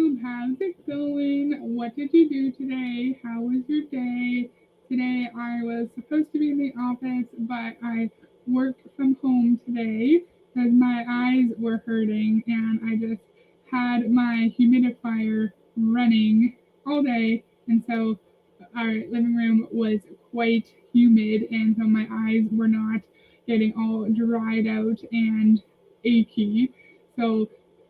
YouTube. How's it going? What did you do today? How was your day? Today I was supposed to be in the office, but I worked from home today because my eyes were hurting and I just had my humidifier running all day. And so our living room was quite humid, and so my eyes were not getting all dried out and achy. So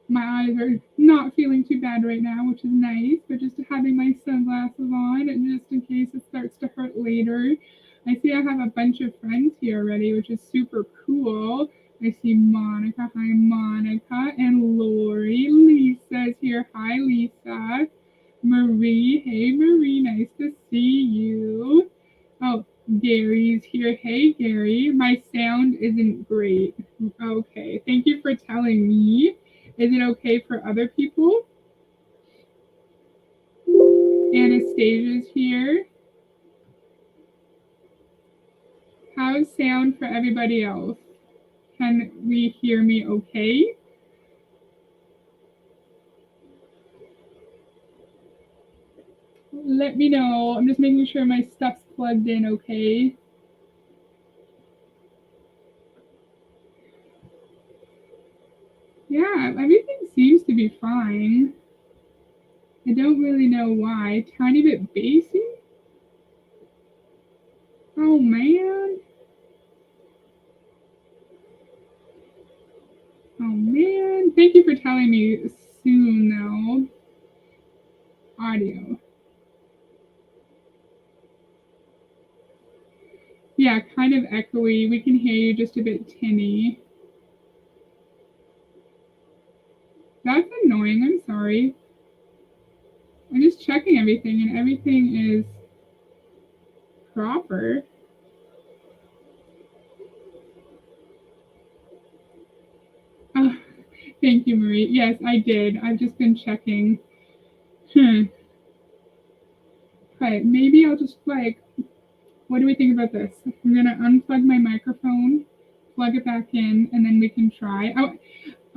my eyes are not feeling too bad right now, which is nice, but just having my sunglasses on and just in case it starts to hurt later. I see I have a bunch of friends here already, which is super cool. I see Monica. Hi, Monica. And Lori. Lisa's here. Hi, Lisa. Marie. Hey, Marie. Nice to see you. Oh, Gary's here. Hey, Gary. My sound isn't great. Okay. Thank you for telling me. Is it okay for other people? Anastasia's here. How's sound for everybody else? Can we hear me okay? Let me know. I'm just making sure my stuff's plugged in okay. Yeah, everything seems to be fine. I don't really know why. Tiny bit bassy? Oh man. Oh man. Thank you for telling me soon though. Audio. Yeah, kind of echoey. We can hear you just a bit tinny. That's annoying. I'm sorry. I'm just checking everything and everything is proper. Oh, thank you, Marie. Yes, I did. I've just been checking. Okay, maybe I'll just like, what do we think about this? I'm gonna unplug my microphone, plug it back in, and then we can try.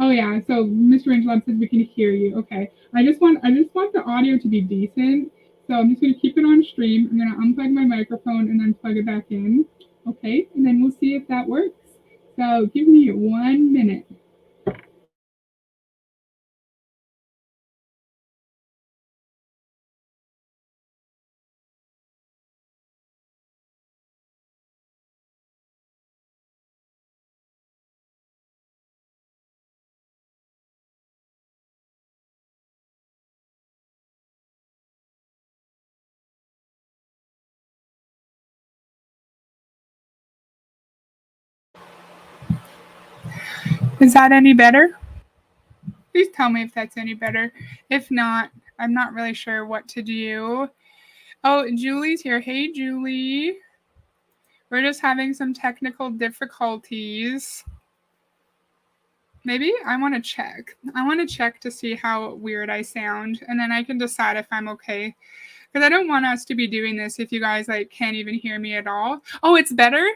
Oh yeah. So Mr. Rangelab says we can hear you. Okay. I just want the audio to be decent. So I'm just gonna keep it on stream. I'm gonna unplug my microphone and then plug it back in. Okay, and then we'll see if that works. So give me 1 minute. Is that any better? Please tell me if that's any better. If not, I'm not really sure what to do. Oh, Julie's here. Hey, Julie. We're just having some technical difficulties. Maybe I want to check. I want to check to see how weird I sound, and then I can decide if I'm okay. Because I don't want us to be doing this if you guys like can't even hear me at all. Oh, it's better?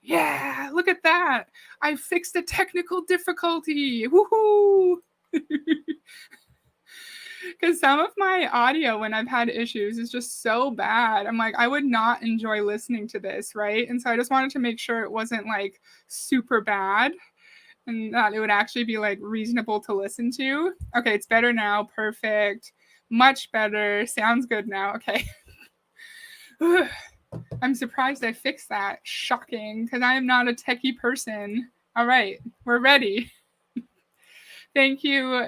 Yeah, look at that. I fixed a technical difficulty. Woohoo! Because some of my audio when I've had issues is just so bad. I'm like, I would not enjoy listening to this, right? And so I just wanted to make sure it wasn't like super bad and that it would actually be like reasonable to listen to. Okay, it's better now. Perfect. Much better. Sounds good now. Okay. I'm surprised I fixed that. Shocking, because I am not a techie person. All right, we're ready. Thank you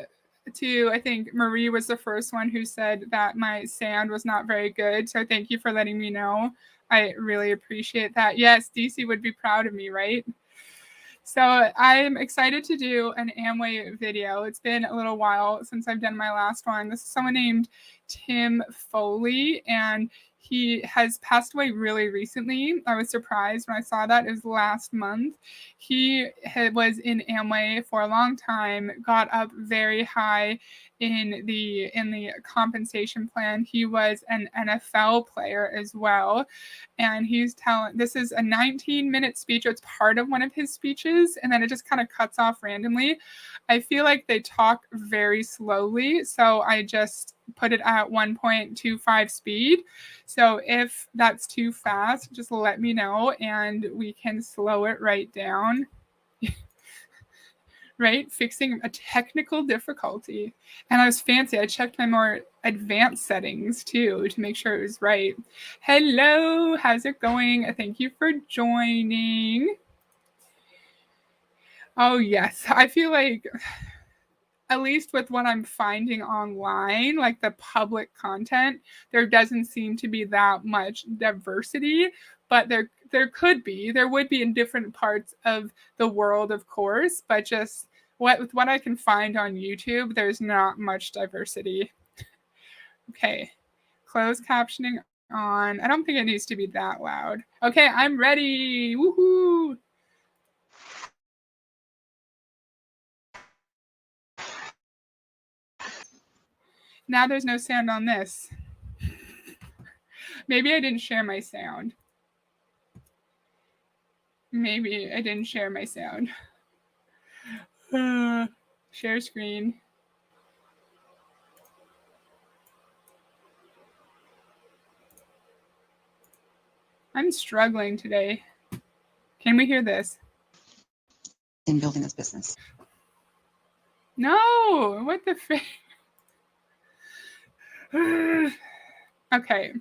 to, I think Marie was the first one who said that my sound was not very good. So thank you for letting me know. I really appreciate that. Yes, DC would be proud of me, right? So I'm excited to do an Amway video. It's been a little while since I've done my last one. This is someone named Tim Foley, and He has passed away really recently. I was surprised when I saw that. It was last month. He was in Amway for a long time, got up very high in the compensation plan. He was an NFL player as well. And he's telling, this is a 19-minute speech. It's part of one of his speeches, and then it just kind of cuts off randomly. I feel like they talk very slowly, so I just put it at 1.25 speed. So if that's too fast, just let me know and we can slow it right down. Right? Fixing a technical difficulty. And I was fancy. I checked my more advanced settings too to make sure it was right. Hello, how's it going? Thank you for joining. Oh, yes. I feel like, at least with what I'm finding online, like the public content, there doesn't seem to be that much diversity, but there would be in different parts of the world, of course, but just with what I can find on YouTube, there's not much diversity. Okay, closed captioning on. I don't think it needs to be that loud. Okay, I'm ready. Woohoo! Now there's no sound on this. Maybe I didn't share my sound. Maybe I didn't share my sound. Share screen. I'm struggling today. Can we hear this? In building this business. No, what the frick? Okay.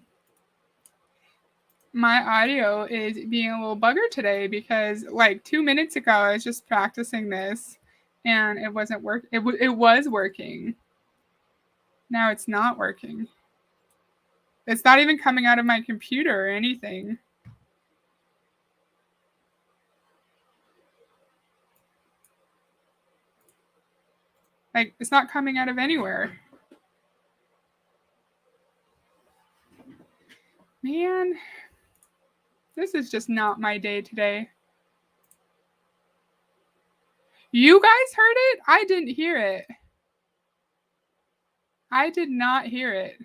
My audio is being a little bugger today because like 2 minutes ago, I was just practicing this and it wasn't working. It was working. Now it's not working. It's not even coming out of my computer or anything. Like, it's not coming out of anywhere. Man, this is just not my day today. You guys heard it? I didn't hear it. I did not hear it.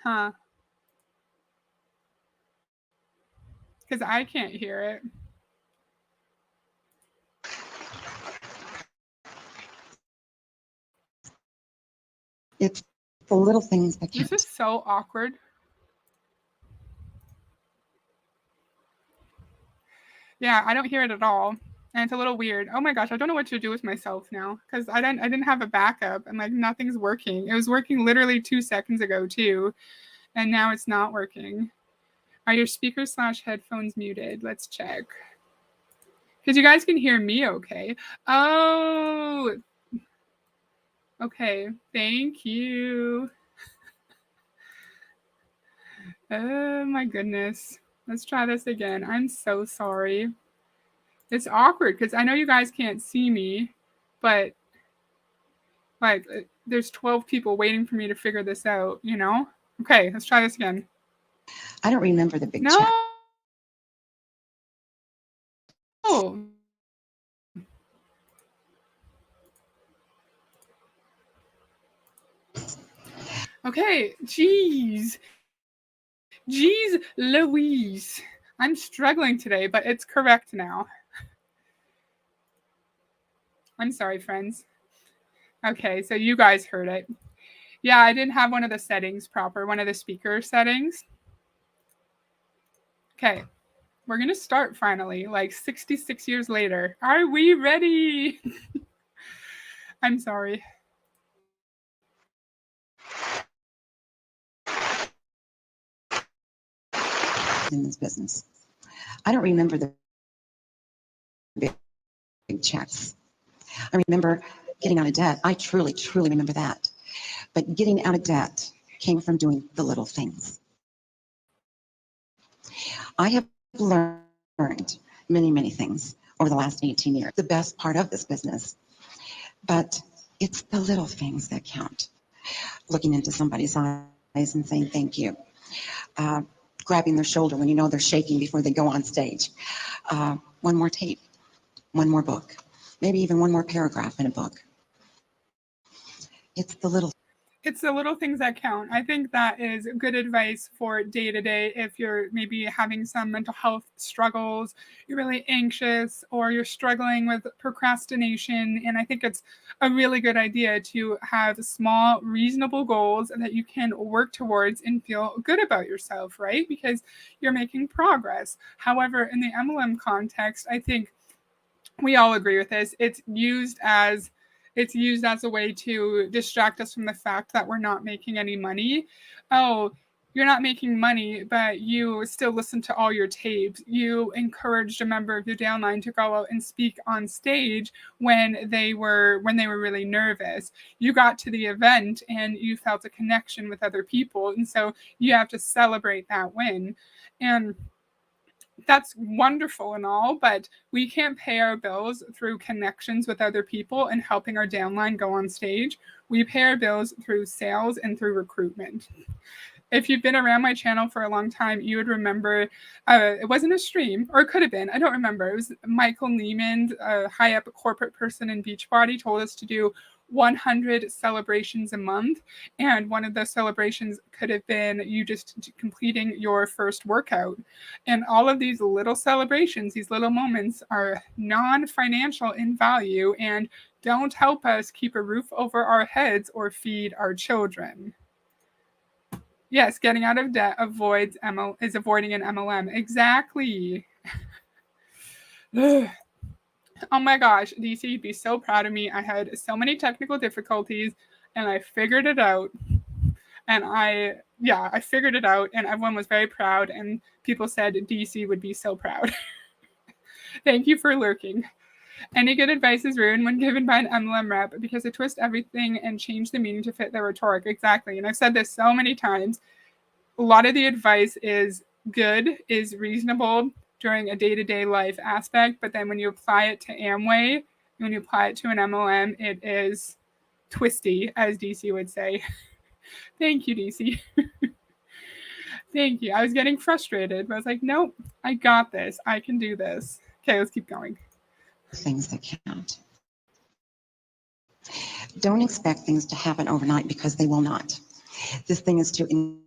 Huh. Because I can't hear it. It's the little things that count. This is so awkward. Yeah, I don't hear it at all. And it's a little weird. Oh my gosh, I don't know what to do with myself now because I didn't have a backup and like nothing's working. It was working literally 2 seconds ago too, and now it's not working. Are your speakers / headphones muted? Let's check. Because you guys can hear me okay. Oh, okay. Thank you. Oh my goodness. Let's try this again. I'm so sorry. It's awkward because I know you guys can't see me, but like there's 12 people waiting for me to figure this out, you know? Okay, let's try this again. I don't remember the big No. check. Oh. Okay, jeez. Jeez Louise. I'm struggling today, but it's correct now. I'm sorry, friends. Okay, so you guys heard it. Yeah, I didn't have one of the settings proper, one of the speaker settings. Okay, we're going to start finally, like 66 years later. Are we ready? I'm sorry. In this business. I don't remember the big checks. I remember getting out of debt. I truly remember that. But getting out of debt came from doing the little things. I have learned many things over the last 18 years. The best part of this business. But it's the little things that count. Looking into somebody's eyes and saying thank you. Uh, Grabbing their shoulder when you know they're shaking before they go on stage. One more tape, one more book, maybe even one more paragraph in a book. It's the little things that count. I think that is good advice for day to day. If you're maybe having some mental health struggles, you're really anxious, or you're struggling with procrastination. And I think it's a really good idea to have small, reasonable goals that you can work towards and feel good about yourself, right? Because you're making progress. However, in the MLM context, I think we all agree with this. It's used as a way to distract us from the fact that we're not making any money. Oh, you're not making money, but you still listen to all your tapes. You encouraged a member of your downline to go out and speak on stage when they were really nervous. You got to the event and you felt a connection with other people, and so you have to celebrate that win. And that's wonderful and all, but we can't pay our bills through connections with other people and helping our downline go on stage. We pay our bills through sales and through recruitment. If you've been around my channel for a long time, you would remember it wasn't a stream, or it could have been. I don't remember. It was Michael Neiman, a high up corporate person in Beachbody, told us to do 100 celebrations a month. And one of those celebrations could have been you just completing your first workout. And all of these little celebrations, these little moments, are non-financial in value and don't help us keep a roof over our heads or feed our children. Yes, getting out of debt is avoiding an MLM. Exactly. Oh my gosh, DC, you'd be so proud of me. I had so many technical difficulties and I figured it out. And I figured it out and everyone was very proud and people said DC would be so proud. Thank you for lurking. Any good advice is ruined when given by an MLM rep because they twist everything and change the meaning to fit their rhetoric. Exactly. And I've said this so many times. A lot of the advice is good, is reasonable during a day-to-day life aspect, but then when you apply it to Amway, when you apply it to an MLM, it is twisty, as DC would say. Thank you, DC. Thank you. I was getting frustrated, but I was like, nope, I got this. I can do this. Okay, let's keep going. Things that count. Don't expect things to happen overnight because they will not. This thing is to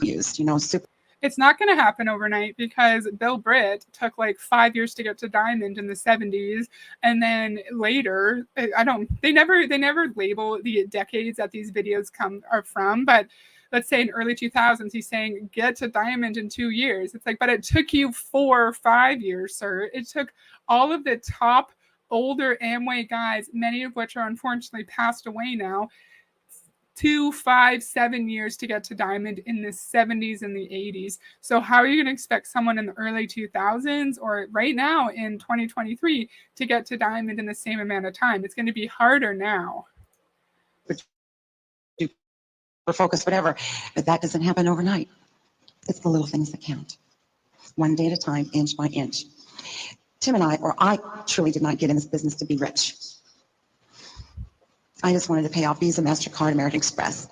used, super. It's not going to happen overnight because Bill Britt took like 5 years to get to diamond in the 70s, and then later, they never label the decades that these videos are from, but let's say in early 2000s, he's saying get to diamond in 2 years. It's like, but it took you 4 or 5 years, sir. It took all of the top older Amway guys, many of which are unfortunately passed away now, 2, 5, 7 years to get to diamond in the 70s and the 80s. So how are you going to expect someone in the early 2000s or right now in 2023 to get to diamond in the same amount of time? It's going to be harder now. For focus, whatever, but that doesn't happen overnight. It's the little things that count. One day at a time, inch by inch. Tim and I truly did not get in this business to be rich. I just wanted to pay off Visa, MasterCard, American Express.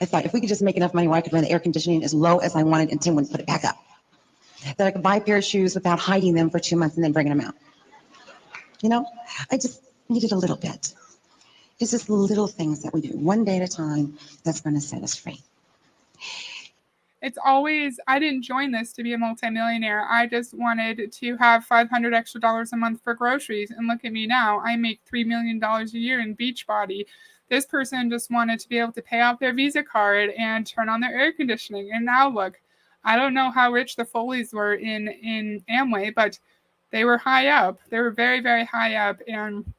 I thought if we could just make enough money where I could run the air conditioning as low as I wanted and Tim would put it back up. That I could buy a pair of shoes without hiding them for 2 months and then bringing them out. I just needed a little bit. It's just little things that we do, one day at a time, that's going to set us free. I didn't join this to be a multimillionaire. I just wanted to have $500 extra a month for groceries. And look at me now. I make $3 million a year in Beachbody. This person just wanted to be able to pay off their Visa card and turn on their air conditioning. And now look, I don't know how rich the Foleys were in Amway, but they were high up. They were very, very high up. And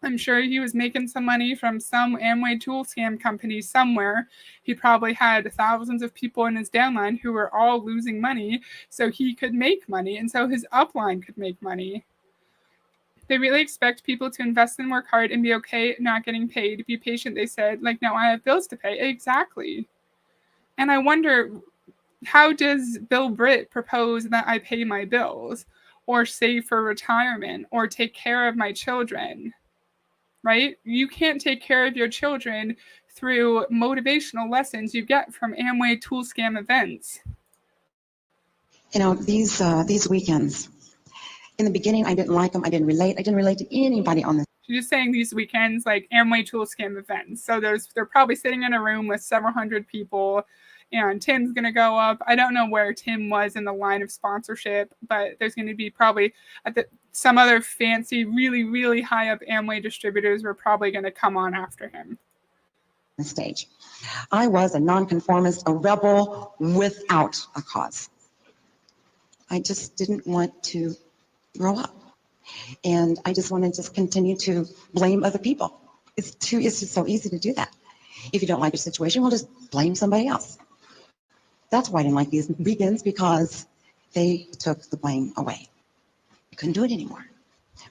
I'm sure he was making some money from some Amway tool scam company somewhere. He probably had thousands of people in his downline who were all losing money, so he could make money, and so his upline could make money. They really expect people to invest and work hard and be okay not getting paid. Be patient, they said. Like, no, I have bills to pay. Exactly. And I wonder, how does Bill Britt propose that I pay my bills or save for retirement or take care of my children? Right? You can't take care of your children through motivational lessons you get from Amway tool scam events. These weekends, in the beginning, I didn't like them. I didn't relate. I didn't relate to anybody on this. She's just saying these weekends, like Amway tool scam events. So they're probably sitting in a room with several hundred people, and Tim's going to go up. I don't know where Tim was in the line of sponsorship, but there's going to be probably some other fancy, really, really high up Amway distributors were probably going to come on after him. The stage. I was a nonconformist, a rebel without a cause. I just didn't want to grow up. And I just want to just continue to blame other people. It's just so easy to do that. If you don't like a situation, well, just blame somebody else. That's why I didn't like these weekends, because they took the blame away. We couldn't do it anymore.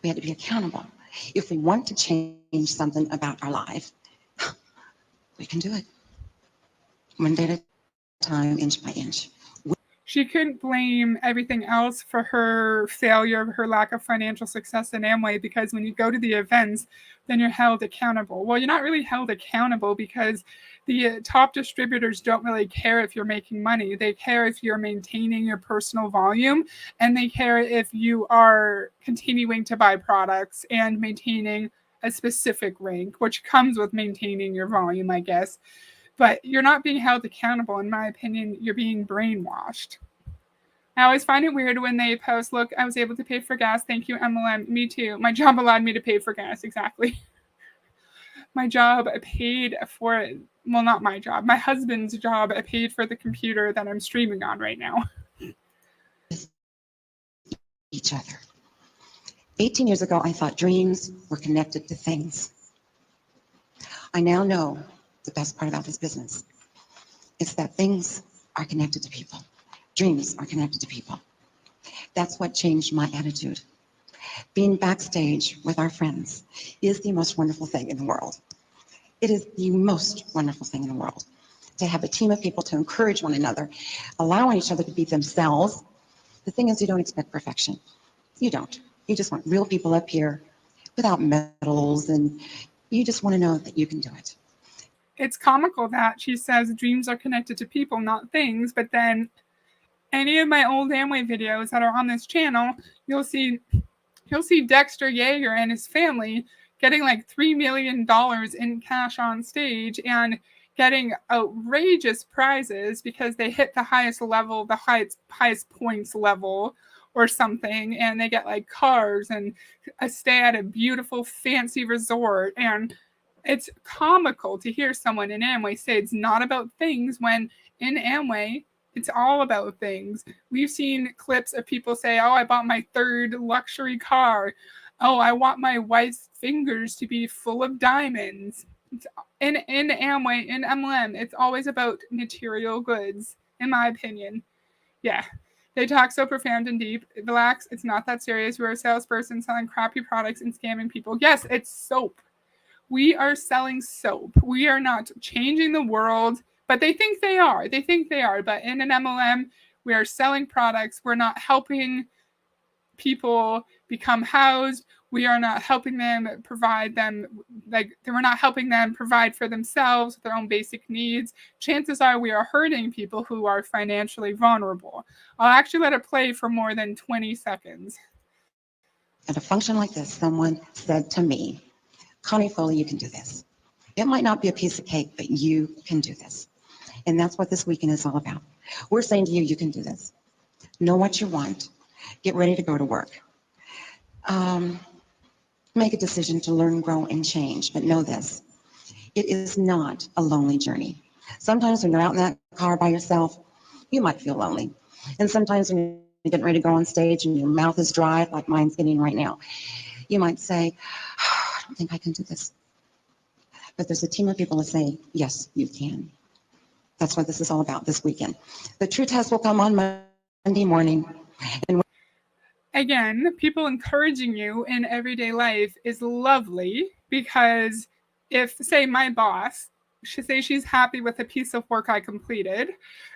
We had to be accountable. If we want to change something about our life, we can do it. One day at a time, inch by inch. She couldn't blame everything else for her failure, her lack of financial success in Amway, because when you go to the events, then you're held accountable. Well, you're not really held accountable because the top distributors don't really care if you're making money. They care if you're maintaining your personal volume, and they care if you are continuing to buy products and maintaining a specific rank, which comes with maintaining your volume, I guess. But you're not being held accountable. In my opinion, you're being brainwashed. I always find it weird when they post, look, I was able to pay for gas. Thank you, MLM. Me too. My job allowed me to pay for gas. Exactly. My job paid for it. Well, not my job. My husband's job paid for the computer that I'm streaming on right now. Each other. 18 years ago, I thought dreams were connected to things. I now know the best part about this business. It's that things are connected to people. Dreams are connected to people. That's what changed my attitude. Being backstage with our friends is the most wonderful thing in the world. It is the most wonderful thing in the world. To have a team of people to encourage one another, allowing each other to be themselves. The thing is, you don't expect perfection. You don't. You just want real people up here without medals, and you just want to know that you can do it. It's comical that she says dreams are connected to people, not things, but then any of my old Amway videos that are on this channel, you'll see Dexter Yeager and his family getting like $3 million in cash on stage and getting outrageous prizes because they hit the highest level, the highest points level or something, and they get like cars and a stay at a beautiful fancy resort. And it's comical to hear someone in Amway say it's not about things when in Amway it's all about things. We've seen clips of people say, oh, I bought my third luxury car. Oh, I want my wife's fingers to be full of diamonds. In Amway, in MLM, it's always about material goods, in my opinion. Yeah. They talk so profound and deep. Relax, it's not that serious. We're a salesperson selling crappy products and scamming people. Yes, it's soap. We are selling soap. We are not changing the world, but they think they are. They think they are. But in an MLM, we are selling products. We're not helping people become housed. We are not helping them provide we're not helping them provide for themselves their own basic needs. Chances are we are hurting people who are financially vulnerable. I'll actually let it play for more than 20 seconds. At a function like this, someone said to me, Connie Foley, you can do this. It might not be a piece of cake, but you can do this. And that's what this weekend is all about. We're saying to you, you can do this. Know what you want. Get ready to go to work. Make a decision to learn, grow, and change. But know this, it is not a lonely journey. Sometimes when you're out in that car by yourself, you might feel lonely. And sometimes when you're getting ready to go on stage and your mouth is dry, like mine's getting right now, you might say, oh, I don't think I can do this. But there's a team of people that say, yes, you can. That's what this is all about this weekend. The true test will come on Monday morning. And again, people encouraging you in everyday life is lovely because if, say, my boss say she's happy with a piece of work I completed.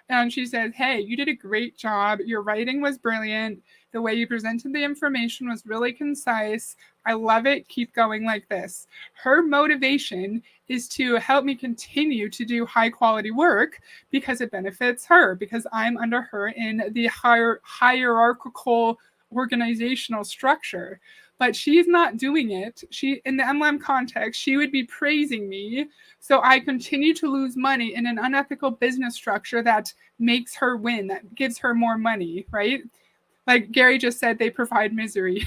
And she says, hey, you did a great job. Your writing was brilliant. The way you presented the information was really concise. I love it. Keep going like this. Her motivation is to help me continue to do high quality work because it benefits her, because I'm under her in the hierarchical organizational structure. But she's not doing it. She, in the MLM context, she would be praising me. So I continue to lose money in an unethical business structure that makes her win, that gives her more money, right? Like Gary just said, they provide misery.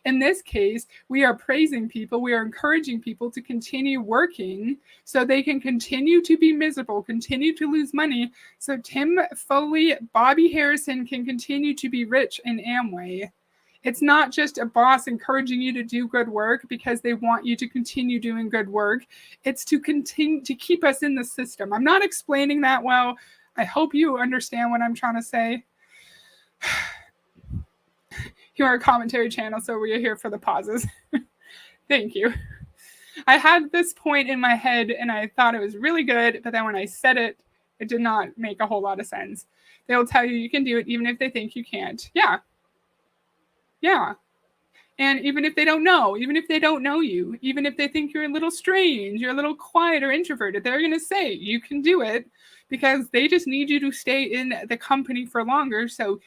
In this case, we are praising people. We are encouraging people to continue working so they can continue to be miserable, continue to lose money. So Tim Foley, Bobby Harrison can continue to be rich in Amway. It's not just a boss encouraging you to do good work because they want you to continue doing good work. It's to continue to keep us in the system. I'm not explaining that well. I hope you understand what I'm trying to say. You are a commentary channel, so we are here for the pauses. Thank you. I had this point in my head and I thought it was really good, but then when I said it, it did not make a whole lot of sense. They'll tell you can do it even if they think you can't. Yeah. Yeah. And even if they don't know you, even if they think you're a little strange, you're a little quiet or introverted, they're going to say you can do it because they just need you to stay in the company for longer so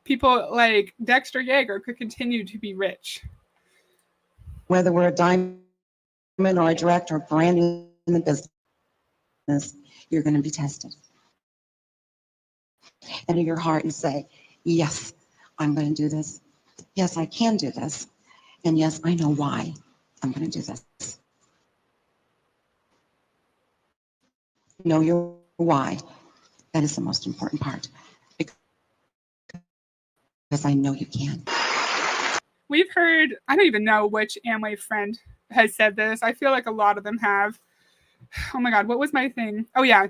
people like Dexter Yeager could continue to be rich. Whether we're a diamond or a director, brand new in the business, you're going to be tested. Enter your heart and say, yes, I'm going to do this. Yes, I can do this. And yes, I know why I'm going to do this. Know your why. That is the most important part. Because I know you can. We've heard, I don't even know which Amway friend has said this. I feel like a lot of them have. Oh my God, what was my thing? Oh yeah.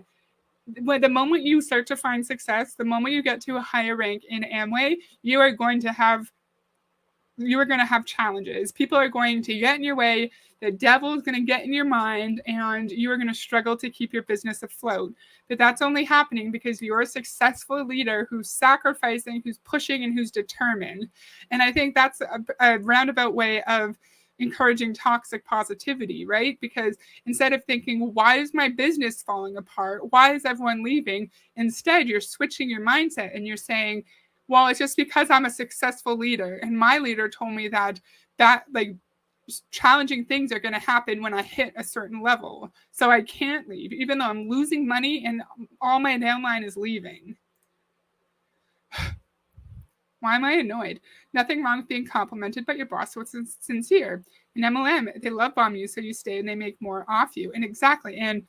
The moment you start to find success, the moment you get to a higher rank in Amway, you are going to have challenges. People are going to get in your way. The devil is going to get in your mind, and you are going to struggle to keep your business afloat. But that's only happening because you're a successful leader who's sacrificing, who's pushing, and who's determined. And I think that's a roundabout way of encouraging toxic positivity, right? Because instead of thinking, why is my business falling apart? Why is everyone leaving? Instead, you're switching your mindset and you're saying, well, it's just because I'm a successful leader. And my leader told me that like challenging things are going to happen when I hit a certain level. So I can't leave, even though I'm losing money and all my downline is leaving. Why am I annoyed? Nothing wrong with being complimented, but your boss was sincere. In MLM, they love bomb you, so you stay and they make more off you. And exactly. And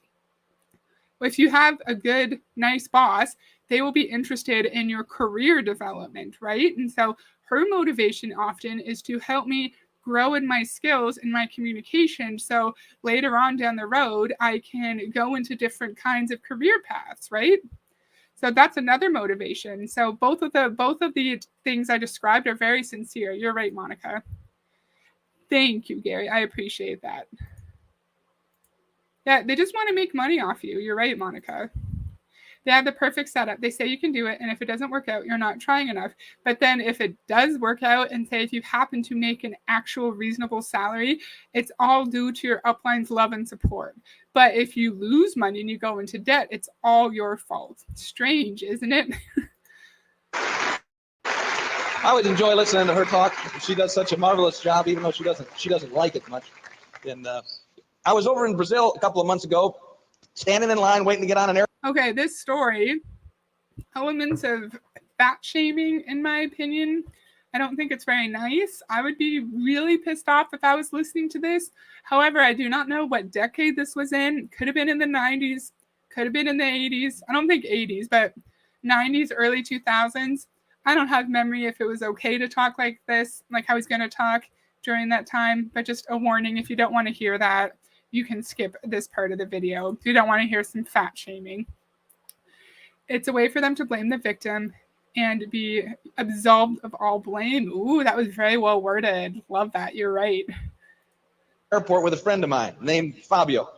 if you have a good, nice boss, they will be interested in your career development, right? And so her motivation often is to help me grow in my skills and my communication. So later on down the road, I can go into different kinds of career paths, right? So that's another motivation. So both of the things I described are very sincere. You're right, Monica. Thank you, Gary. I appreciate that. Yeah, they just want to make money off you. You're right, Monica. They have the perfect setup. They say you can do it, and if it doesn't work out, you're not trying enough. But then if it does work out, and say if you happen to make an actual reasonable salary, it's all due to your upline's love and support. But if you lose money and you go into debt, it's all your fault. Strange, isn't it? I always enjoy listening to her talk. She does such a marvelous job, even though she doesn't like it much. And I was over in Brazil a couple of months ago, standing in line waiting to get on an airplane. Okay, this story, elements of fat shaming, in my opinion. I don't think it's very nice. I would be really pissed off if I was listening to this. However, I do not know what decade this was in. Could have been in the 90s, could have been in the 80s. I don't think 80s, but 90s, early 2000s. I don't have memory if it was okay to talk like this, like I was going to talk during that time. But just a warning, if you don't want to hear that, you can skip this part of the video. If you don't want to hear some fat shaming. It's a way for them to blame the victim and be absolved of all blame. Ooh, that was very well worded. Love that. You're right. Airport with a friend of mine named Fabio.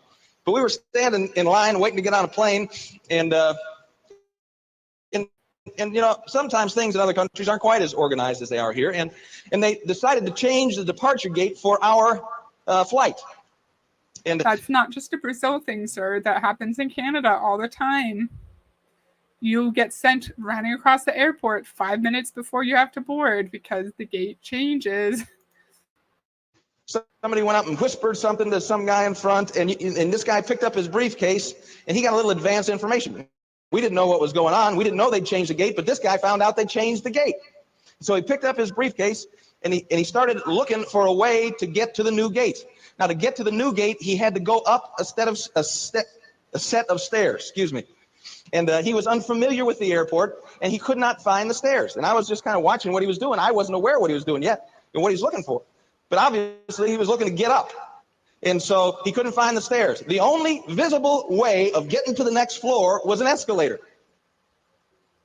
But we were standing in line waiting to get on a plane, and sometimes things in other countries aren't quite as organized as they are here, and they decided to change the departure gate for our flight. And that's not just a Brazil thing, sir. That happens in Canada all the time. You get sent running across the airport 5 minutes before you have to board because the gate changes. Somebody went up and whispered something to some guy in front, and this guy picked up his briefcase, and he got a little advance information. We didn't know what was going on. We didn't know they'd changed the gate, but this guy found out they changed the gate. So he picked up his briefcase, and he started looking for a way to get to the new gate. Now, to get to the new gate, he had to go up a set of stairs, excuse me. And he was unfamiliar with the airport, and he could not find the stairs. And I was just kind of watching what he was doing. I wasn't aware what he was doing yet and what he's looking for. But obviously, he was looking to get up. And so he couldn't find the stairs. The only visible way of getting to the next floor was an escalator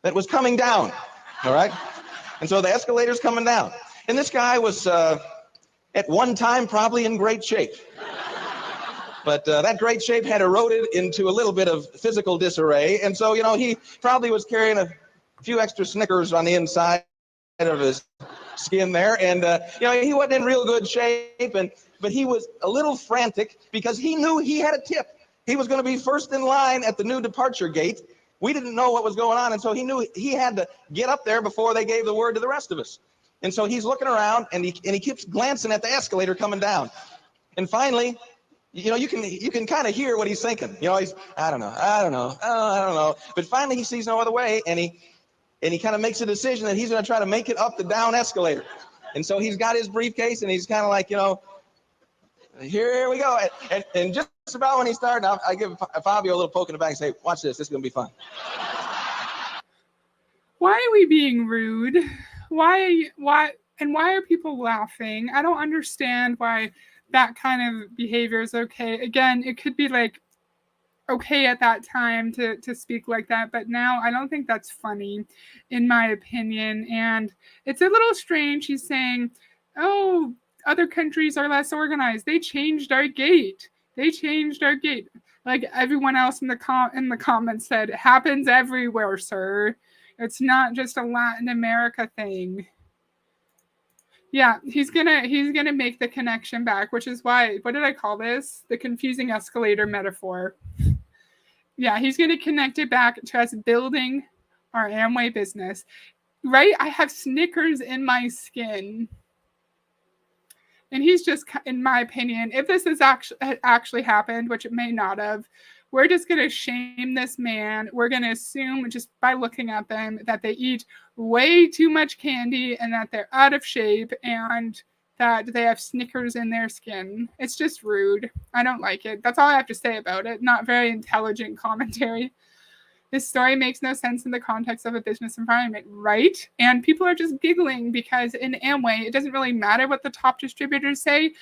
that was coming down, all right? And so the escalator's coming down. And this guy was, at one time, probably in great shape. But that great shape had eroded into a little bit of physical disarray. And so, he probably was carrying a few extra Snickers on the inside of his skin there. And, he wasn't in real good shape. But he was a little frantic because he knew he had a tip. He was going to be first in line at the new departure gate. We didn't know what was going on. And so he knew he had to get up there before they gave the word to the rest of us. And so he's looking around, and he keeps glancing at the escalator coming down. And finally, you can kind of hear what he's thinking. He's, I don't know. But finally he sees no other way, and he kind of makes a decision that he's going to try to make it up the down escalator. And so he's got his briefcase, and he's kind of like, here we go. And just about when he started, I give Fabio a little poke in the back and say, watch this. This is going to be fun. Why are we being rude? Why are people laughing? I don't understand why that kind of behavior is okay. Again, it could be like okay at that time to speak like that, but now I don't think that's funny, in my opinion. And it's a little strange. He's saying, oh, other countries are less organized. They changed our gate. Like everyone else in the comments said, it happens everywhere, sir. It's not just a Latin America thing. Yeah, he's gonna make the connection back, which is why, what did I call this? The confusing escalator metaphor. Yeah, he's gonna connect it back to us building our Amway business. Right? I have Snickers in my skin. And he's just, in my opinion, if this has actually happened, which it may not have, we're just going to shame this man. We're going to assume, just by looking at them, that they eat way too much candy and that they're out of shape and that they have Snickers in their skin. It's just rude. I don't like it. That's all I have to say about it. Not very intelligent commentary. This story makes no sense in the context of a business environment, right? And people are just giggling because in Amway, it doesn't really matter what the top distributors say.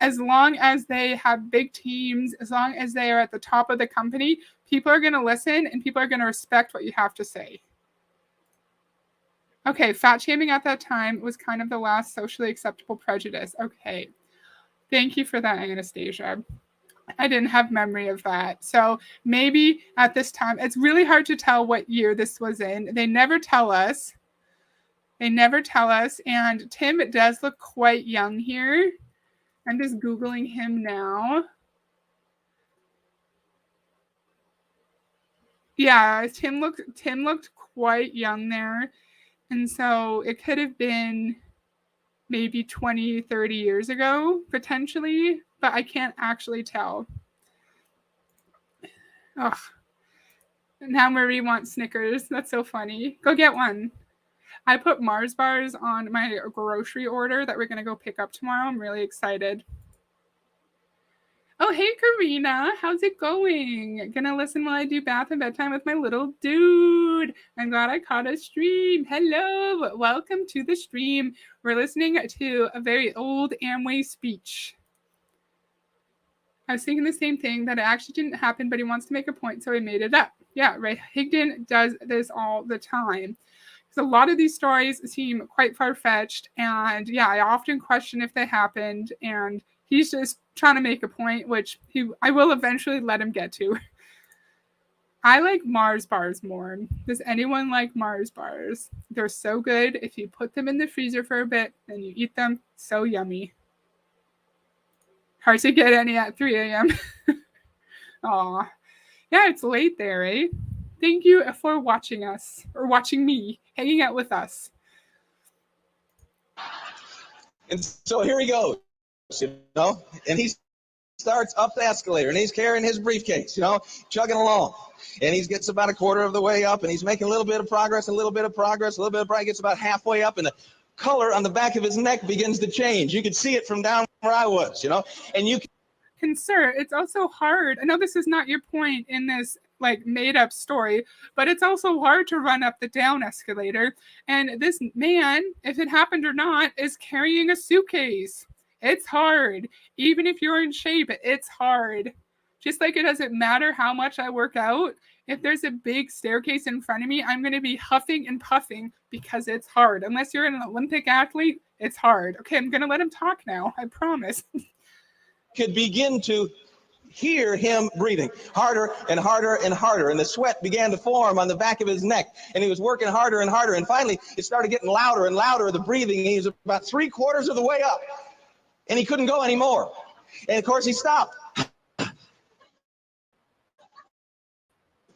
As long as they have big teams, as long as they are at the top of the company, people are going to listen and people are going to respect what you have to say. Okay, fat shaming at that time was kind of the last socially acceptable prejudice. Okay, thank you for that, Anastasia. I didn't have memory of that. So maybe at this time, it's really hard to tell what year this was in. They never tell us. And Tim does look quite young here. I'm just Googling him now. Yeah, Tim looked quite young there. And so it could have been maybe 20, 30 years ago, potentially, but I can't actually tell. Ugh. Now Marie wants Snickers. That's so funny. Go get one. I put Mars bars on my grocery order that we're going to go pick up tomorrow. I'm really excited. Oh, hey, Karina. How's it going? Gonna listen while I do bath and bedtime with my little dude. I'm glad I caught a stream. Hello. Welcome to the stream. We're listening to a very old Amway speech. I was thinking the same thing, that it actually didn't happen, but he wants to make a point, so he made it up. Yeah, right. Higdon does this all the time. So a lot of these stories seem quite far-fetched, and yeah, I often question if they happened, and he's just trying to make a point, which I will eventually let him get to. I like Mars bars more. Does anyone like Mars bars? They're so good. If you put them in the freezer for a bit and you eat them, so yummy. Hard to get any at 3 a.m. Aw. Yeah, it's late there, eh? Thank you for watching us, or watching me, hanging out with us. And so here he goes, and he starts up the escalator, and he's carrying his briefcase, chugging along. And he gets about a quarter of the way up, and he's making a little bit of progress, gets about halfway up, and the color on the back of his neck begins to change. You could see it from down where I was, and you can, sir, it's also hard. I know this is not your point in this made up story, but it's also hard to run up the down escalator. And this man, if it happened or not, is carrying a suitcase. It's hard. Even if you're in shape, it's hard. Just like it doesn't matter how much I work out. If there's a big staircase in front of me, I'm going to be huffing and puffing because it's hard. Unless you're an Olympic athlete, it's hard. Okay, I'm going to let him talk now. I promise. Could begin to hear him breathing harder and harder and harder, and the sweat began to form on the back of his neck, and he was working harder and harder, and finally it started getting louder and louder, the breathing. He was about 3/4 of the way up, and he couldn't go anymore, and of course he stopped.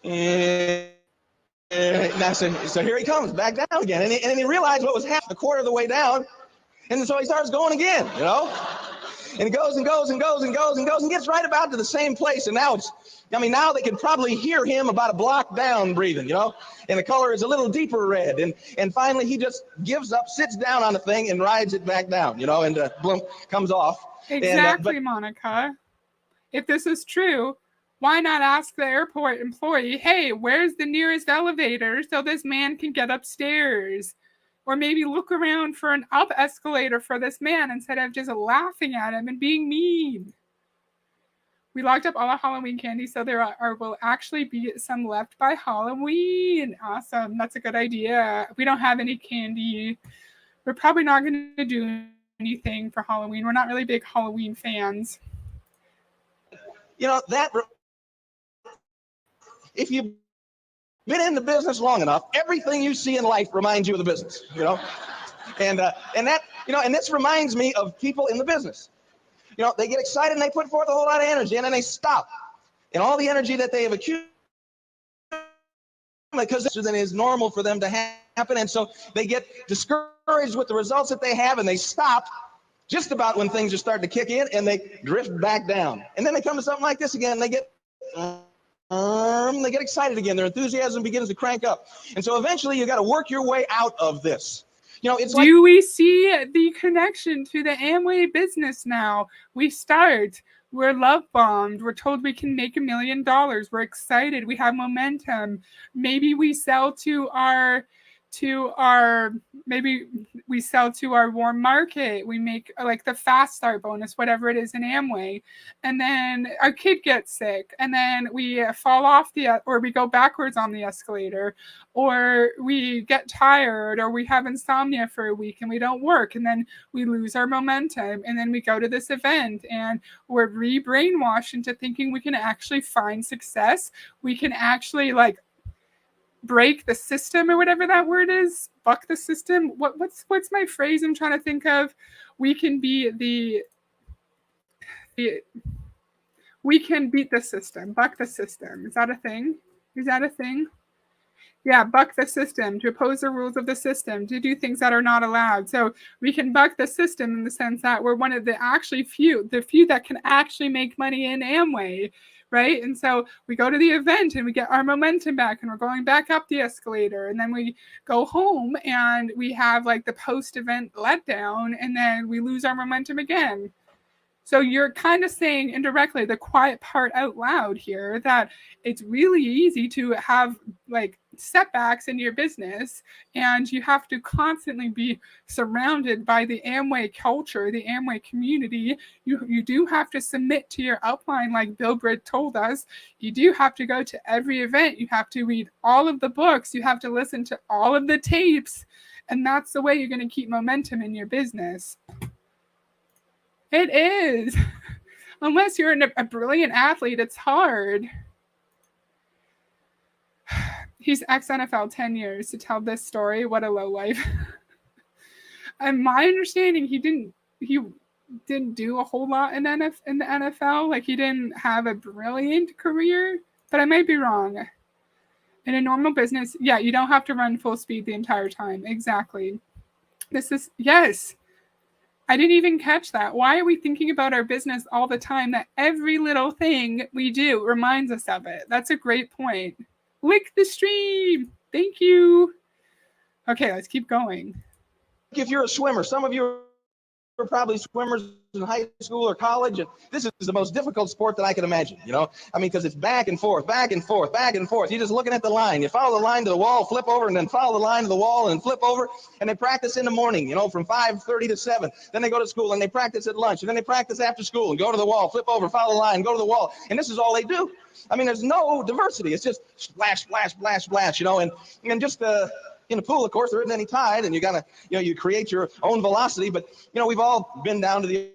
And now, so here he comes back down again, and he realized what was half a quarter of the way down, and so he starts going again, and it goes and goes and goes and goes and goes and gets right about to the same place. And now now they can probably hear him about a block down breathing, and the color is a little deeper red. And finally he just gives up, sits down on the thing and rides it back down, and boom, comes off. Exactly, Monica. If this is true, why not ask the airport employee, hey, where's the nearest elevator so this man can get upstairs? Or maybe look around for an up escalator for this man instead of just laughing at him and being mean. We locked up all our Halloween candy, so there will actually be some left by Halloween. Awesome. That's a good idea. We don't have any candy. We're probably not going to do anything for Halloween. We're not really big Halloween fans. If you've been in the business long enough, everything you see in life reminds you of the business, and that, and this reminds me of people in the business. They get excited and they put forth a whole lot of energy, and then they stop, and all the energy that they have accumulated, because this is normal for them to happen, and so they get discouraged with the results that they have, and they stop just about when things are starting to kick in, and they drift back down, and then they come to something like this again, and they get excited again. Their enthusiasm begins to crank up. And so eventually you got to work your way out of this. It's like... Do we see the connection to the Amway business now? We're love bombed. We're told we can make $1 million. We're excited. We have momentum. Maybe we sell to our warm market. We make the fast start bonus, whatever it is in Amway, and then our kid gets sick, and then we fall off or we go backwards on the escalator, or we get tired, or we have insomnia for a week and we don't work, and then we lose our momentum, and then we go to this event and we're re-brainwashed into thinking we can actually find success. We can actually break the system, or whatever that word is, buck the system. What's my phrase I'm trying to think of? We can be we can beat the system, buck the system. Is that a thing? Yeah, buck the system, to oppose the rules of the system, to do things that are not allowed. So we can buck the system in the sense that we're one of the few that can actually make money in Amway. Right? And so we go to the event and we get our momentum back, and we're going back up the escalator, and then we go home and we have the post-event letdown, and then we lose our momentum again. So you're kind of saying indirectly the quiet part out loud here, that it's really easy to have setbacks in your business, and you have to constantly be surrounded by the Amway culture, the Amway community. You do have to submit to your upline, like Bill Britt told us. You do have to go to every event. You have to read all of the books. You have to listen to all of the tapes. And that's the way you're going to keep momentum in your business. It is. Unless you're a brilliant athlete, it's hard. He's ex-NFL 10 years to tell this story. What a lowlife. And my understanding, he didn't do a whole lot in the NFL. Like, he didn't have a brilliant career, but I might be wrong. In a normal business, yeah, you don't have to run full speed the entire time. Exactly. Yes. I didn't even catch that. Why are we thinking about our business all the time that every little thing we do reminds us of it? That's a great point. Lick the stream. Thank you. Okay, let's keep going. If you're a swimmer, some of you are probably swimmers in high school or college, and this is the most difficult sport that I can imagine, you know? I mean, because it's back and forth, back and forth, back and forth. You're just looking at the line. You follow the line to the wall, flip over, and then follow the line to the wall and flip over, and they practice in the morning, you know, from 5:30 to 7. Then they go to school, and they practice at lunch, and then they practice after school and go to the wall, flip over, follow the line, go to the wall, and this is all they do. I mean, there's no diversity. It's just splash, splash, splash, splash, you know, and just in the pool, of course, there isn't any tide, and you gotta, you know, you create your own velocity. But you know, we've all been down to the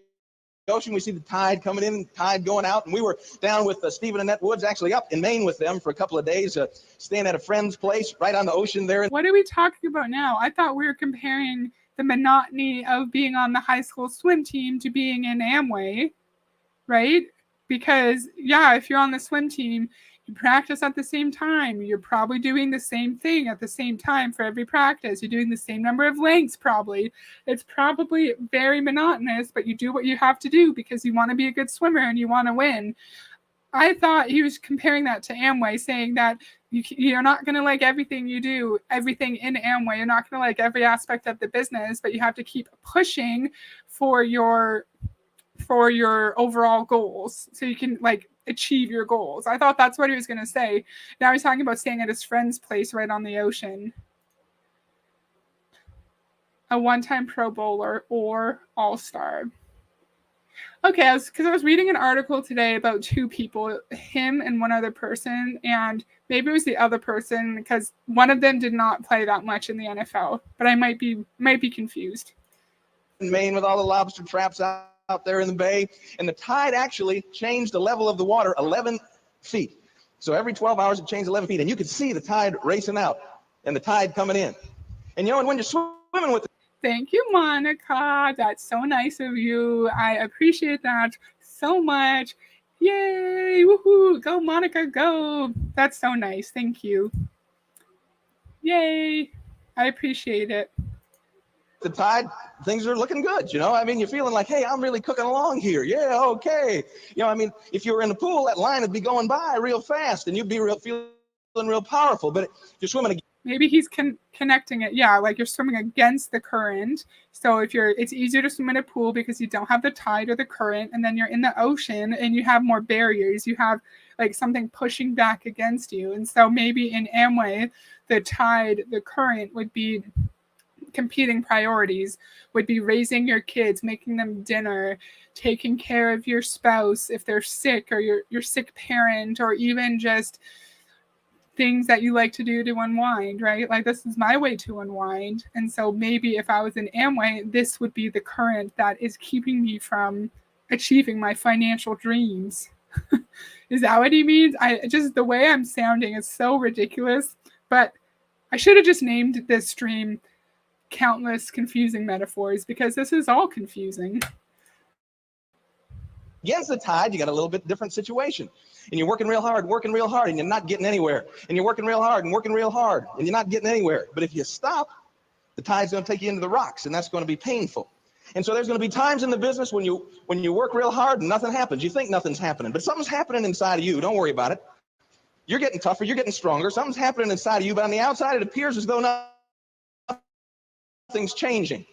ocean. We see the tide coming in, tide going out, and we were down with Steve and Annette Woods, actually up in Maine with them for a couple of days, staying at a friend's place right on the ocean there. What are we talking about now? I thought we were comparing the monotony of being on the high school swim team to being in Amway, right? Because yeah, if you're on the swim team, you practice at the same time. You're probably doing the same thing at the same time for every practice. You're doing the same number of lengths probably. It's probably very monotonous, but you do what you have to do because you want to be a good swimmer and you want to win. I thought he was comparing that to Amway, saying that you're not going to like everything you do, everything in Amway. You're not going to like every aspect of the business, but you have to keep pushing for your overall goals so you can like achieve your goals. I thought that's what he was going to say. Now he's talking about staying at his friend's place right on the ocean. A one-time Pro Bowler or All-Star. Okay, because I was reading an article today about two people, him and one other person, and maybe it was the other person because one of them did not play that much in the NFL, but I might be confused. In Maine with all the lobster traps out there in the bay, and the tide actually changed the level of the water 11 feet. So every 12 hours it changed 11 feet, and you could see the tide racing out and the tide coming in. And you know, and when you're swimming with Thank you, Monica. That's so nice of you. I appreciate that so much. Yay! Woohoo! Go, Monica, go! That's so nice. Thank you. Yay! I appreciate it. The tide, things are looking good, you know? I mean, you're feeling like, hey, I'm really cooking along here. Yeah, okay. You know, I mean, if you were in the pool, that line would be going by real fast and you'd be feeling real powerful. But if you're swimming again, maybe he's connecting it. Yeah, like you're swimming against the current. So it's easier to swim in a pool because you don't have the tide or the current, and then you're in the ocean and you have more barriers. You have like something pushing back against you. And so maybe in Amway, the tide, the current would be competing priorities, would be raising your kids, making them dinner, taking care of your spouse if they're sick, or your sick parent, or even just things that you like to do to unwind, right? Like, this is my way to unwind. And so maybe if I was in Amway, this would be the current that is keeping me from achieving my financial dreams. Is that what he means? The way I'm sounding is so ridiculous, but I should have just named this stream Countless Confusing Metaphors, because this is all confusing. against the tide, you got a little bit different situation. And you're working real hard, and you're not getting anywhere. And you're working real hard, and you're not getting anywhere. But if you stop, the tide's going to take you into the rocks, and that's going to be painful. And so there's going to be times in the business when you work real hard and nothing happens. You think nothing's happening, but something's happening inside of you. Don't worry about it. You're getting tougher, you're getting stronger. Something's happening inside of you, but on the outside, it appears as though nothing's changing.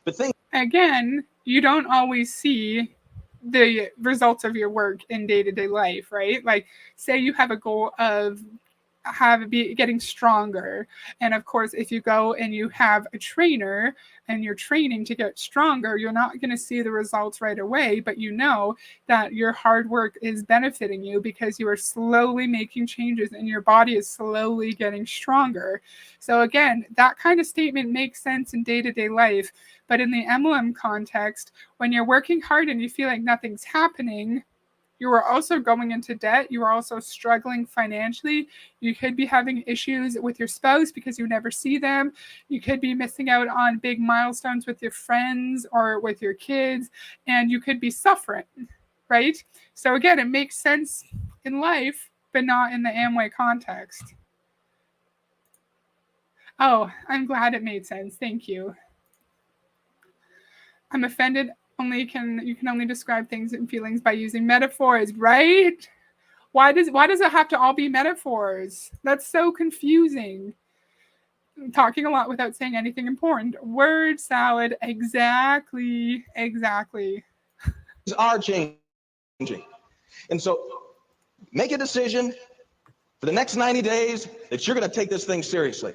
But again, you don't always see the results of your work in day-to-day life, right? Like, say you have a goal of be getting stronger. And of course, if you go and you have a trainer and you're training to get stronger, you're not going to see the results right away, but you know that your hard work is benefiting you because you are slowly making changes and your body is slowly getting stronger. So again, that kind of statement makes sense in day-to-day life, but in the MLM context, when you're working hard and you feel like nothing's happening, you are also going into debt. You are also struggling financially. You could be having issues with your spouse because you never see them. You could be missing out on big milestones with your friends or with your kids, and you could be suffering, right? So again, it makes sense in life, but not in the Amway context. Oh, I'm glad it made sense. Thank you. I'm offended. You can only describe things and feelings by using metaphors, right? Why does it have to all be metaphors? That's so confusing. I'm talking a lot without saying anything important. Word salad, exactly. Are changing. And so make a decision for the next 90 days that you're going to take this thing seriously.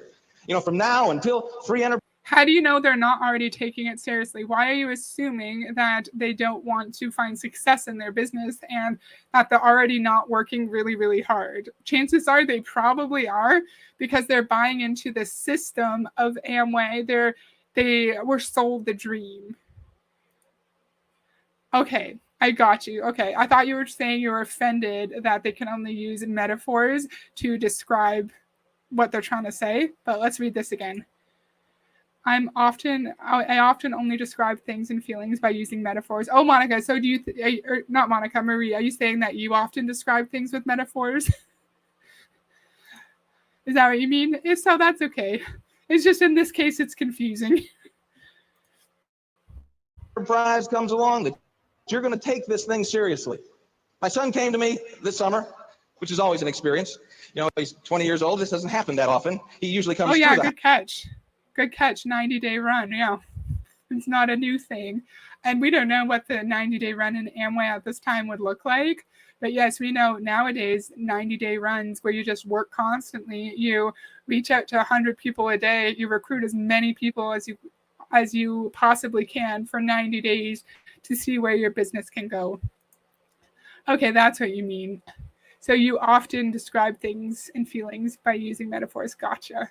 From now until free enterprise. How do you know they're not already taking it seriously? Why are you assuming that they don't want to find success in their business and that they're already not working really, really hard? Chances are they probably are, because they're buying into the system of Amway. They were sold the dream. Okay, I got you. Okay, I thought you were saying you were offended that they can only use metaphors to describe what they're trying to say, but let's read this again. I often only describe things and feelings by using metaphors. Oh, Monica, so not Monica, Marie, are you saying that you often describe things with metaphors? Is that what you mean? If so, that's okay. It's just in this case, it's confusing. Enterprise comes along, that you're going to take this thing seriously. My son came to me this summer, which is always an experience. He's 20 years old. This doesn't happen that often. He usually comes. Oh yeah, good catch. 90-day run. Yeah, it's not a new thing, and we don't know what the 90-day run in Amway at this time would look like. But yes, we know nowadays 90-day runs where you just work constantly. You reach out to 100 people a day. You recruit as many people as you possibly can for 90 days to see where your business can go. Okay, that's what you mean. So you often describe things and feelings by using metaphors. Gotcha.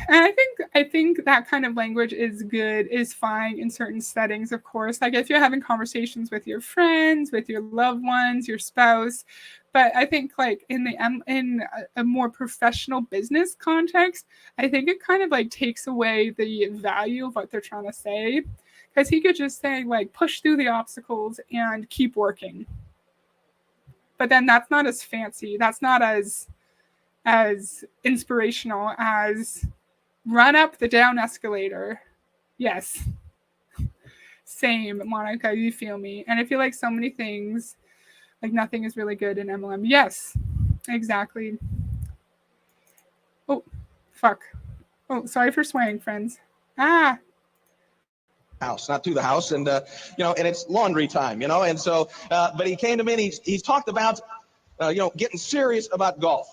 And I think that kind of language is fine in certain settings, of course. Like if you're having conversations with your friends, with your loved ones, your spouse. But I think like in a more professional business context, I think it kind of like takes away the value of what they're trying to say. Because he could just say like push through the obstacles and keep working. But then that's not as fancy. That's not as inspirational as run up the down escalator. Yes. Same, Monica, you feel me. And I feel like so many things, like nothing is really good in MLM. Yes, exactly. Oh, fuck. Oh, sorry for swearing, friends. House, not to the house, and and it's laundry time, and so, but he came to me and he's talked about, getting serious about golf.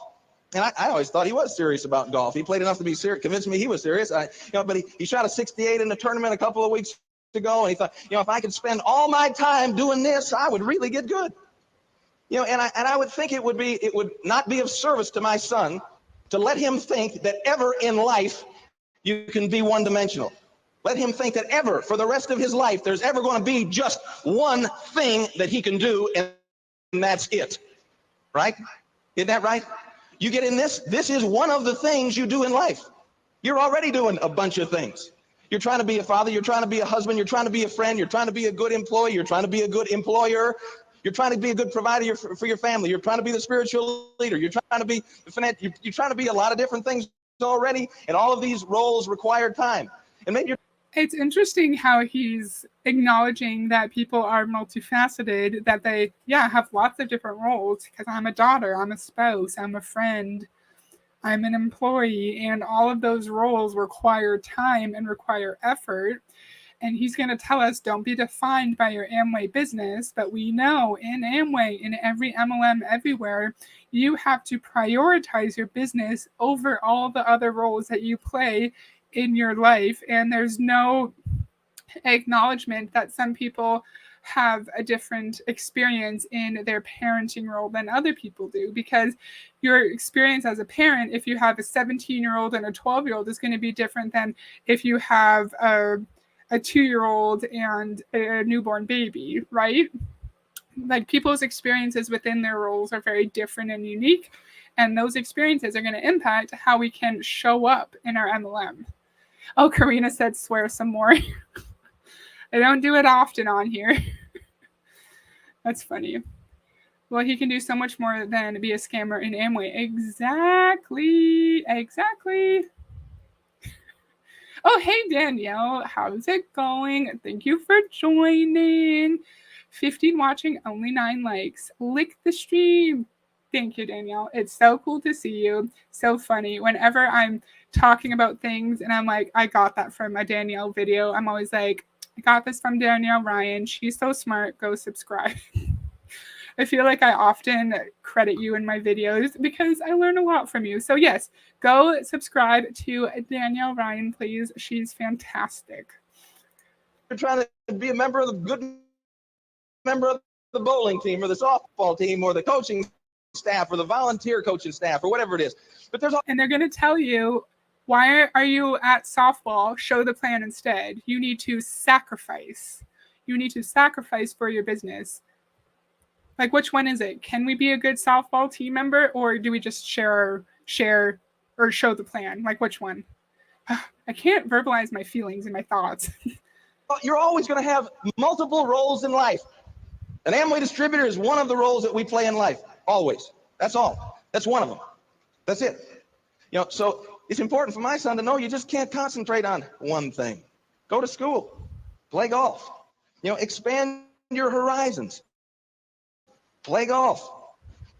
And I always thought he was serious about golf. He played enough to be serious, convinced me he was serious. But he shot a 68 in the tournament a couple of weeks ago, and he thought, if I could spend all my time doing this, I would really get good. And I would think it would not be of service to my son to let him think that ever in life you can be one-dimensional. Let him think that ever, for the rest of his life, there's ever going to be just one thing that he can do, and that's it. Right? Isn't that right? You get in this is one of the things you do in life. You're already doing a bunch of things. You're trying to be a father, you're trying to be a husband, you're trying to be a friend, you're trying to be a good employee, you're trying to be a good employer, you're trying to be a good provider for your family, you're trying to be the spiritual leader, you're trying to be you're trying to be a lot of different things already, and all of these roles require time. And maybe it's interesting how he's acknowledging that people are multifaceted, that they, have lots of different roles, because I'm a daughter, I'm a spouse, I'm a friend, I'm an employee, and all of those roles require time and require effort. And he's going to tell us, don't be defined by your Amway business. But we know in Amway, in every MLM everywhere, you have to prioritize your business over all the other roles that you play in your life. And there's no acknowledgement that some people have a different experience in their parenting role than other people do, because your experience as a parent, if you have a 17-year-old and a 12-year-old, is going to be different than if you have a 2-year-old and a newborn baby, right? Like, people's experiences within their roles are very different and unique, and those experiences are going to impact how we can show up in our MLM. Oh, Karina said swear some more. I don't do it often on here. That's funny. Well, he can do so much more than be a scammer in Amway. Exactly. Oh, hey, Danielle. How's it going? Thank you for joining. 15 watching, only 9 likes. Lick the stream. Thank you, Danielle. It's so cool to see you. So funny. Whenever I'm talking about things and I'm like, I got that from a Danielle video, I'm always like, I got this from Danielle Ryan. She's so smart. Go subscribe. I feel like I often credit you in my videos because I learn a lot from you. So yes, go subscribe to Danielle Ryan, please. She's fantastic. You're trying to be a member of the good member of the bowling team or the softball team or the coaching staff or the volunteer coaching staff or whatever it is. But there's and they're going to tell you, why are you at softball? Show the plan instead. You need to sacrifice. You need to sacrifice for your business. Like, which one is it? Can we be a good softball team member, or do we just share or show the plan? Like, which one? I can't verbalize my feelings and my thoughts. You're always going to have multiple roles in life. An Amway distributor is one of the roles that we play in life. Always. That's all. That's one of them. That's it. So it's important for my son to know you just can't concentrate on one thing. Go to school. Play golf. Expand your horizons. Play golf.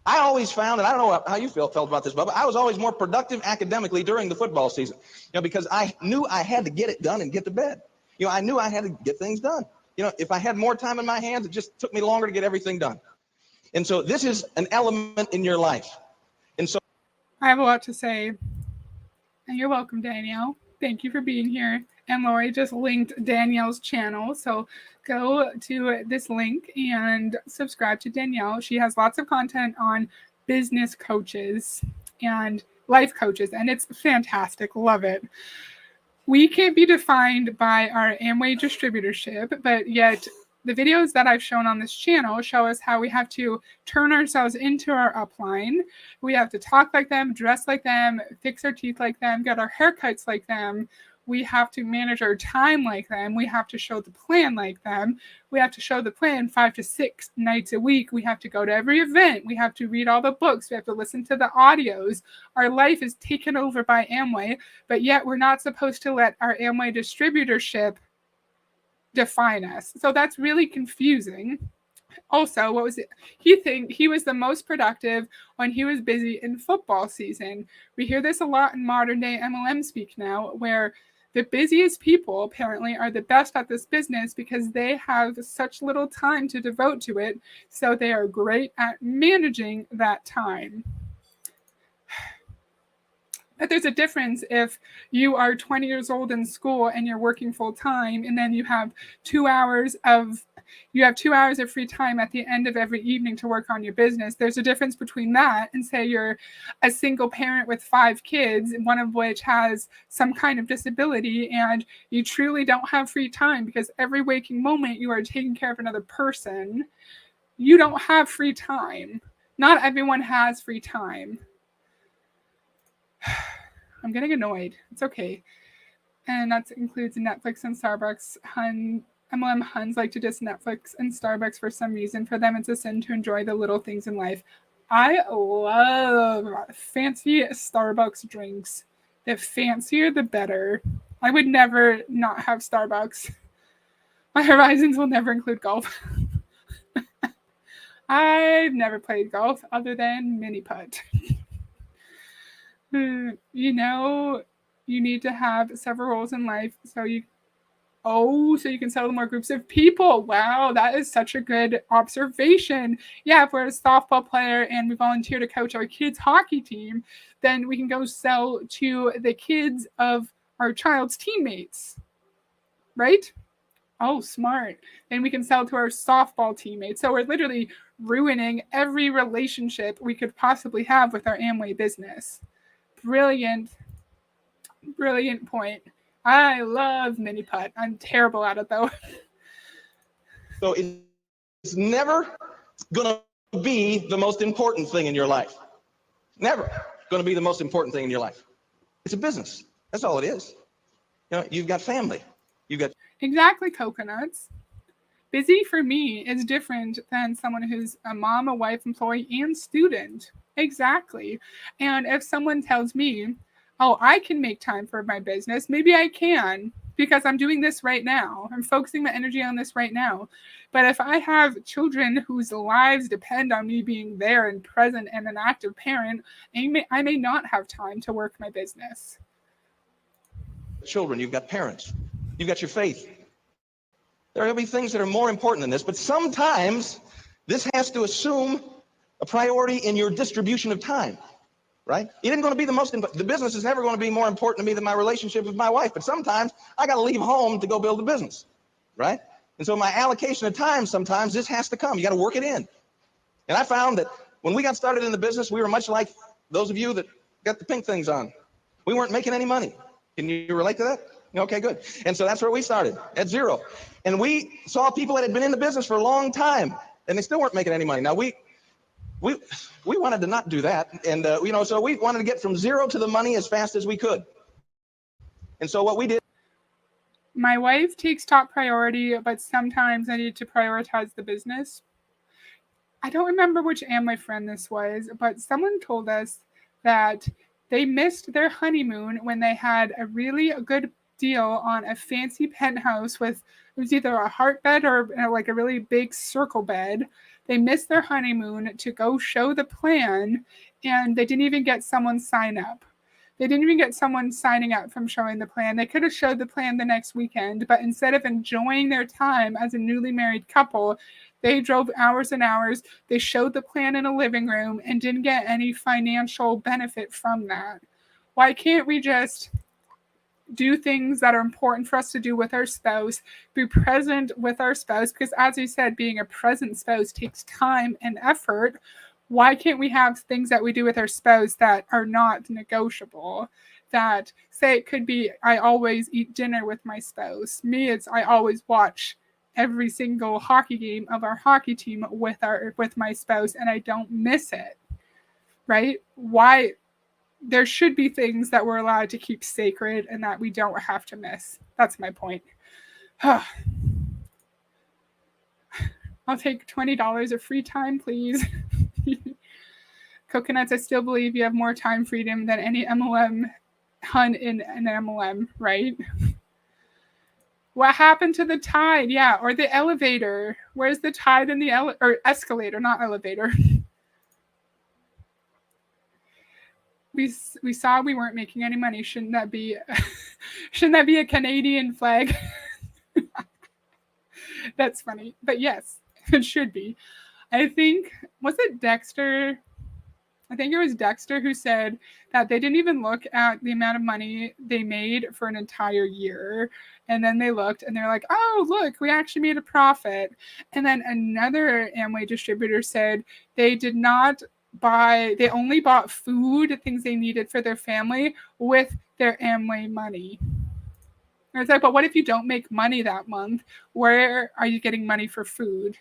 I always found, and I don't know how you felt about this, Bubba, I was always more productive academically during the football season, because I knew I had to get it done and get to bed. I knew I had to get things done. If I had more time in my hands, it just took me longer to get everything done. And so this is an element in your life. And so I have a lot to say. And you're welcome, Danielle. Thank you for being here. And Lori just linked Danielle's channel. So go to this link and subscribe to Danielle. She has lots of content on business coaches and life coaches, and it's fantastic. Love it. We can't be defined by our Amway distributorship, but yet the videos that I've shown on this channel show us how we have to turn ourselves into our upline. We have to talk like them, dress like them, fix our teeth like them, get our haircuts like them. We have to manage our time like them. We have to show the plan like them. We have to show the plan 5 to 6 nights a week. We have to go to every event. We have to read all the books. We have to listen to the audios. Our life is taken over by Amway, but yet we're not supposed to let our Amway distributorship define us. So that's really confusing. Also, what was it? He was the most productive when he was busy in football season. We hear this a lot in modern day MLM speak now, where the busiest people apparently are the best at this business because they have such little time to devote to it. So they are great at managing that time. But there's a difference if you are 20 years old in school and you're working full time, and then you have 2 hours of free time at the end of every evening to work on your business. There's a difference between that and say you're a single parent with 5 kids, one of which has some kind of disability, and you truly don't have free time because every waking moment you are taking care of another person. You don't have free time. Not everyone has free time. I'm getting annoyed. It's okay. And that includes Netflix and Starbucks. MLM Huns like to diss Netflix and Starbucks for some reason. For them, it's a sin to enjoy the little things in life. I love fancy Starbucks drinks. The fancier, the better. I would never not have Starbucks. My horizons will never include golf. I've never played golf other than mini putt. You need to have several roles in life so you Oh, so you can sell to more groups of people. Wow, that is such a good observation. Yeah, if we're a softball player and we volunteer to coach our kids' hockey team, then we can go sell to the kids of our child's teammates, right? Oh, smart. Then we can sell to our softball teammates. So we're literally ruining every relationship we could possibly have with our Amway business. Brilliant, brilliant point. I love mini putt. I'm terrible at it though. So it's never going to be the most important thing in your life. Never going to be the most important thing in your life. It's a business. That's all it is. You know, you've got family. You've got Exactly, coconuts. Busy for me is different than someone who's a mom, a wife, employee, and student. Exactly. And if someone tells me, oh, I can make time for my business, maybe I can because I'm doing this right now. I'm focusing my energy on this right now. But if I have children whose lives depend on me being there and present and an active parent, I may not have time to work my business. children. You've got parents. You've got your faith. There are going to be things that are more important than this, but sometimes this has to assume a priority in your distribution of time. Right? It isn't going to be the business is never going to be more important to me than my relationship with my wife. But sometimes I got to leave home to go build a business. Right? And so my allocation of time, sometimes this has to come. You got to work it in. And I found that when we got started in the business, we were much like those of you that got the pink things on. We weren't making any money. Can you relate to that? Okay, good. And so that's where we started, at zero. And we saw people that had been in the business for a long time, and they still weren't making any money. Now, we wanted to not do that. And, so we wanted to get from zero to the money as fast as we could. And so what we did. My wife takes top priority, but sometimes I need to prioritize the business. I don't remember which Amway friend this was, but someone told us that they missed their honeymoon when they had a really good deal on a fancy penthouse with, it was either a heart bed or like a really big circle bed. They missed their honeymoon to go show the plan, and they didn't even get someone sign up. They didn't even get someone signing up from showing the plan. They could have showed the plan the next weekend, but instead of enjoying their time as a newly married couple, they drove hours and hours. They showed the plan in a living room and didn't get any financial benefit from that. Why can't we just do things that are important for us to do with our spouse, be present with our spouse? Because as you said, being a present spouse takes time and effort. Why can't we have things that we do with our spouse that are not negotiable? That, say, it could be, I always eat dinner with my spouse. Me, it's I always watch every single hockey game of our hockey team with my spouse, and I don't miss it. Right? Why? There should be things that we're allowed to keep sacred and that we don't have to miss. That's my point. I'll take $20 of free time, please. Coconuts, I still believe you have more time freedom than any MLM hunt in an MLM, right? What happened to the tide? Yeah, or the elevator. Where's the tide in the or escalator, not elevator? We saw we weren't making any money. Shouldn't that be a Canadian flag? That's funny. But yes, it should be. I think, was it Dexter? I think it was Dexter who said that they didn't even look at the amount of money they made for an entire year. And then they looked and they're like, oh, look, we actually made a profit. And then another Amway distributor said they they only bought food, things they needed for their family with their Amway money. And it's like, but what if you don't make money that month? Where are you getting money for food?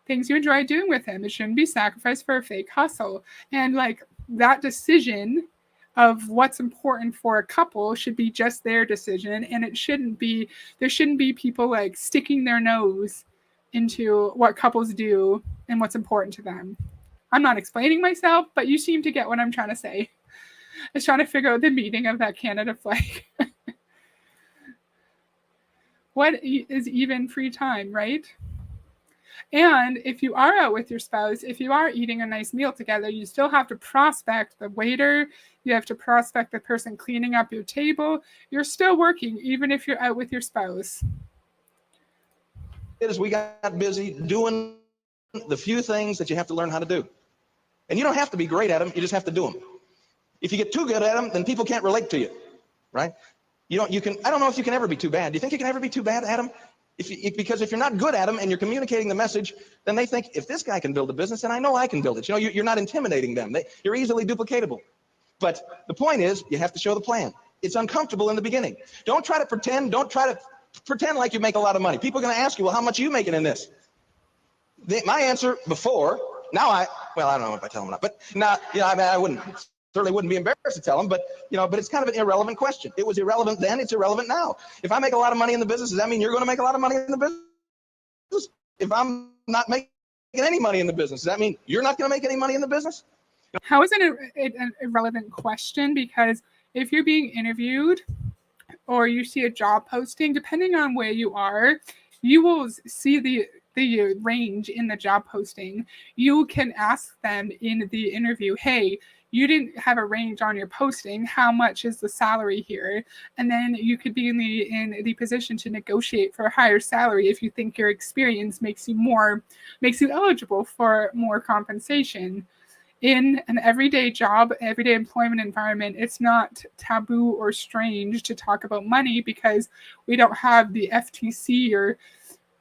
Things you enjoy doing with him. It shouldn't be sacrificed for a fake hustle. And like that decision of what's important for a couple should be just their decision. And there shouldn't be people like sticking their nose into what couples do and what's important to them. I'm not explaining myself, but you seem to get what I'm trying to say. I was trying to figure out the meaning of that Canada flag. What is even free time, right? And if you are out with your spouse, if you are eating a nice meal together, you still have to prospect the waiter. You have to prospect the person cleaning up your table. You're still working, even if you're out with your spouse. Is we got busy doing the few things that you have to learn how to do. And you don't have to be great at them, you just have to do them. If you get too good at them, then people can't relate to you, right? I don't know if you can ever be too bad. Do you think you can ever be too bad at them? Because if you're not good at them and you're communicating the message, then they think, if this guy can build a business, then I know I can build it. You're not intimidating them. You're easily duplicatable. But the point is, you have to show the plan. It's uncomfortable in the beginning. Don't try to pretend. Don't try to pretend like you make a lot of money. People are going to ask you, well, how much are you making in this? My answer before, I don't know if I tell them or not, but now, I certainly wouldn't be embarrassed to tell them, but it's kind of an irrelevant question. It was irrelevant then, it's irrelevant now. If I make a lot of money in the business, does that mean you're going to make a lot of money in the business? If I'm not making any money in the business, does that mean you're not going to make any money in the business? How is it an irrelevant question? Because if you're being interviewed or you see a job posting, depending on where you are, you will see the range in the job posting. You can ask them in the interview, hey, you didn't have a range on your posting. How much is the salary here? And then you could be in the position to negotiate for a higher salary if you think your experience makes you eligible for more compensation. In an everyday job, everyday employment environment, it's not taboo or strange to talk about money because we don't have the FTC or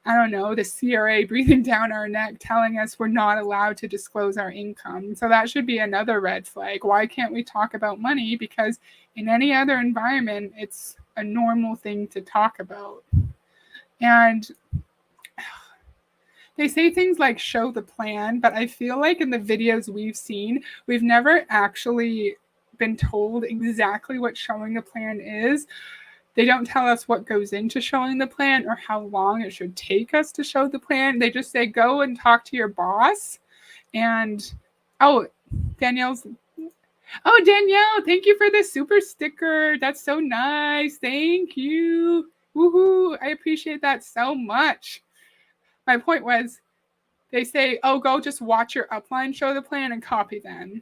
the CRA breathing down our neck telling us we're not allowed to disclose our income. So that should be another red flag. Why can't we talk about money? Because in any other environment, it's a normal thing to talk about. And they say things like show the plan, but I feel like in the videos we've seen, we've never actually been told exactly what showing the plan is. They don't tell us what goes into showing the plan or how long it should take us to show the plan. They just say, go and talk to your boss. And, Danielle, thank you for the super sticker. That's so nice. Thank you. Woohoo. I appreciate that so much. My point was, they say, go just watch your upline show the plan and copy them.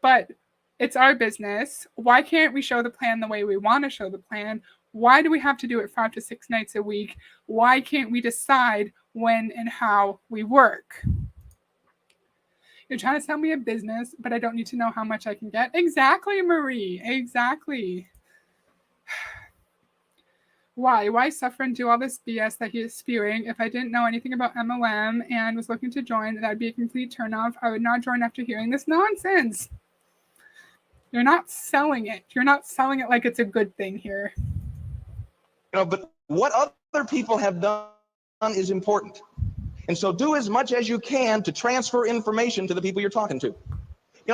But it's our business. Why can't we show the plan the way we want to show the plan? Why do we have to do it 5 to 6 nights a week? Why can't we decide when and how we work? You're trying to sell me a business, but I don't need to know how much I can get. Exactly, Marie. Exactly. Why suffer and do all this BS that he is spewing? If I didn't know anything about MLM and was looking to join, that'd be a complete turnoff. I would not join after hearing this nonsense. You're not selling it. You're not selling it like it's a good thing here. But what other people have done is important. And so do as much as you can to transfer information to the people you're talking to.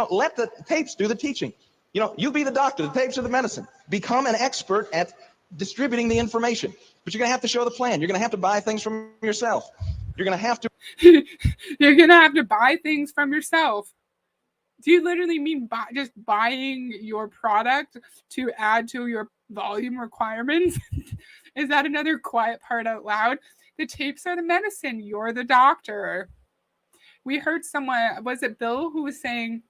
Let the tapes do the teaching. You be the doctor, the tapes are the medicine. Become an expert at distributing the information. But you're going to have to show the plan. You're going to have to buy things from yourself. You're going to have to. You're going to have to buy things from yourself. Do you literally mean just buying your product to add to your volume requirements? Is that another quiet part out loud? The tapes are the medicine. You're the doctor. We heard someone, was it Bill, who was saying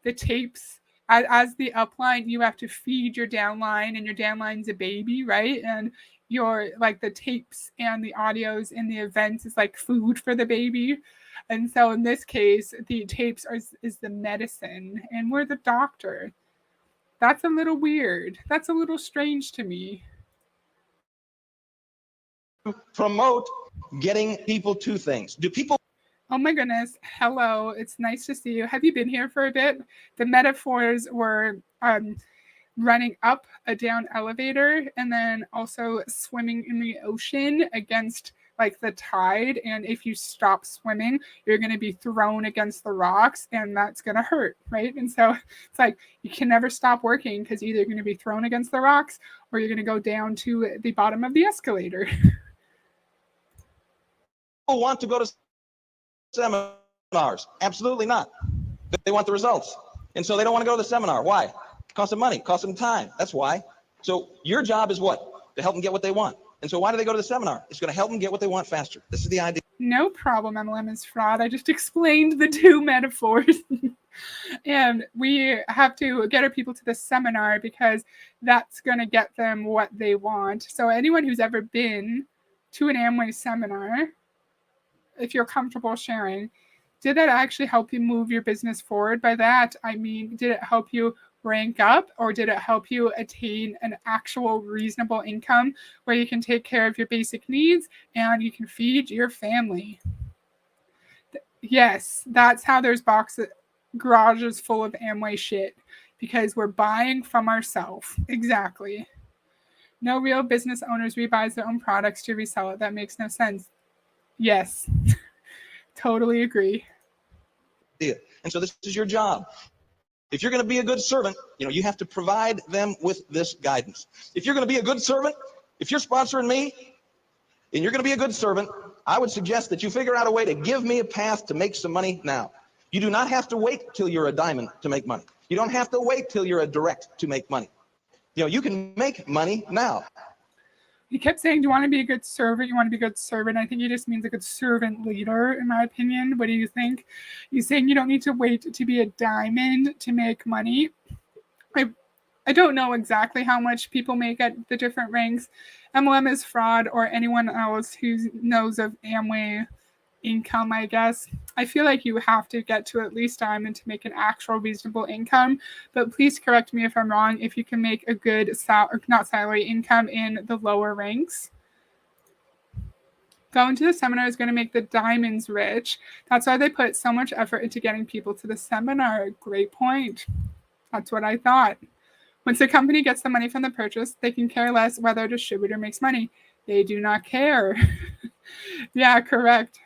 the tapes, as the upline, you have to feed your downline, and your downline's a baby, right? And your the tapes and the audios in the events is like food for the baby. And so in this case, the tapes is the medicine, and we're the doctor. That's a little weird. That's a little strange to me. Promote getting people to things. Do people? Oh my goodness. Hello. It's nice to see you. Have you been here for a bit? The metaphors were running up a down elevator and then also swimming in the ocean against the tide. And if you stop swimming, you're going to be thrown against the rocks, and that's going to hurt, right? And so it's you can never stop working, because either you're going to be thrown against the rocks or you're going to go down to the bottom of the escalator. People want to go to seminars? Absolutely not. They want the results. And so they don't want to go to the seminar. Why? It costs them money, costs them time. That's why. So your job is what? To help them get what they want. And so why do they go to the seminar? It's going to help them get what they want faster. This is the idea. No problem, MLM is fraud. I just explained the two metaphors. And we have to get our people to the seminar because that's going to get them what they want. So anyone who's ever been to an Amway seminar, if you're comfortable sharing, did that actually help you move your business forward? By that, I mean, did it help you rank up, or did it help you attain an actual reasonable income where you can take care of your basic needs and you can feed your family? Yes, that's how there's garages full of Amway shit, because we're buying from ourselves. Exactly. No real business owners rebuys their own products to resell it. That makes no sense. Yes. Totally agree. And so this is your job. If you're going to be a good servant, you have to provide them with this guidance. If you're going to be a good servant, if you're sponsoring me and you're going to be a good servant, I would suggest that you figure out a way to give me a path to make some money now. You do not have to wait till you're a diamond to make money. You don't have to wait till you're a direct to make money. You can make money now. He kept saying, do you want to be a good servant? You want to be a good servant. I think he just means a good servant leader, in my opinion. What do you think? He's saying you don't need to wait to be a diamond to make money. I don't know exactly how much people make at the different ranks. MLM is fraud, or anyone else who knows of Amway income, I guess. I feel like you have to get to at least diamond to make an actual reasonable income, but please correct me if I'm wrong if you can make a good salary income in the lower ranks. Going to the seminar is going to make the diamonds rich. That's why they put so much effort into getting people to the seminar. Great point. That's what I thought. Once the company gets the money from the purchase, they can care less whether a distributor makes money. They do not care. Yeah, correct.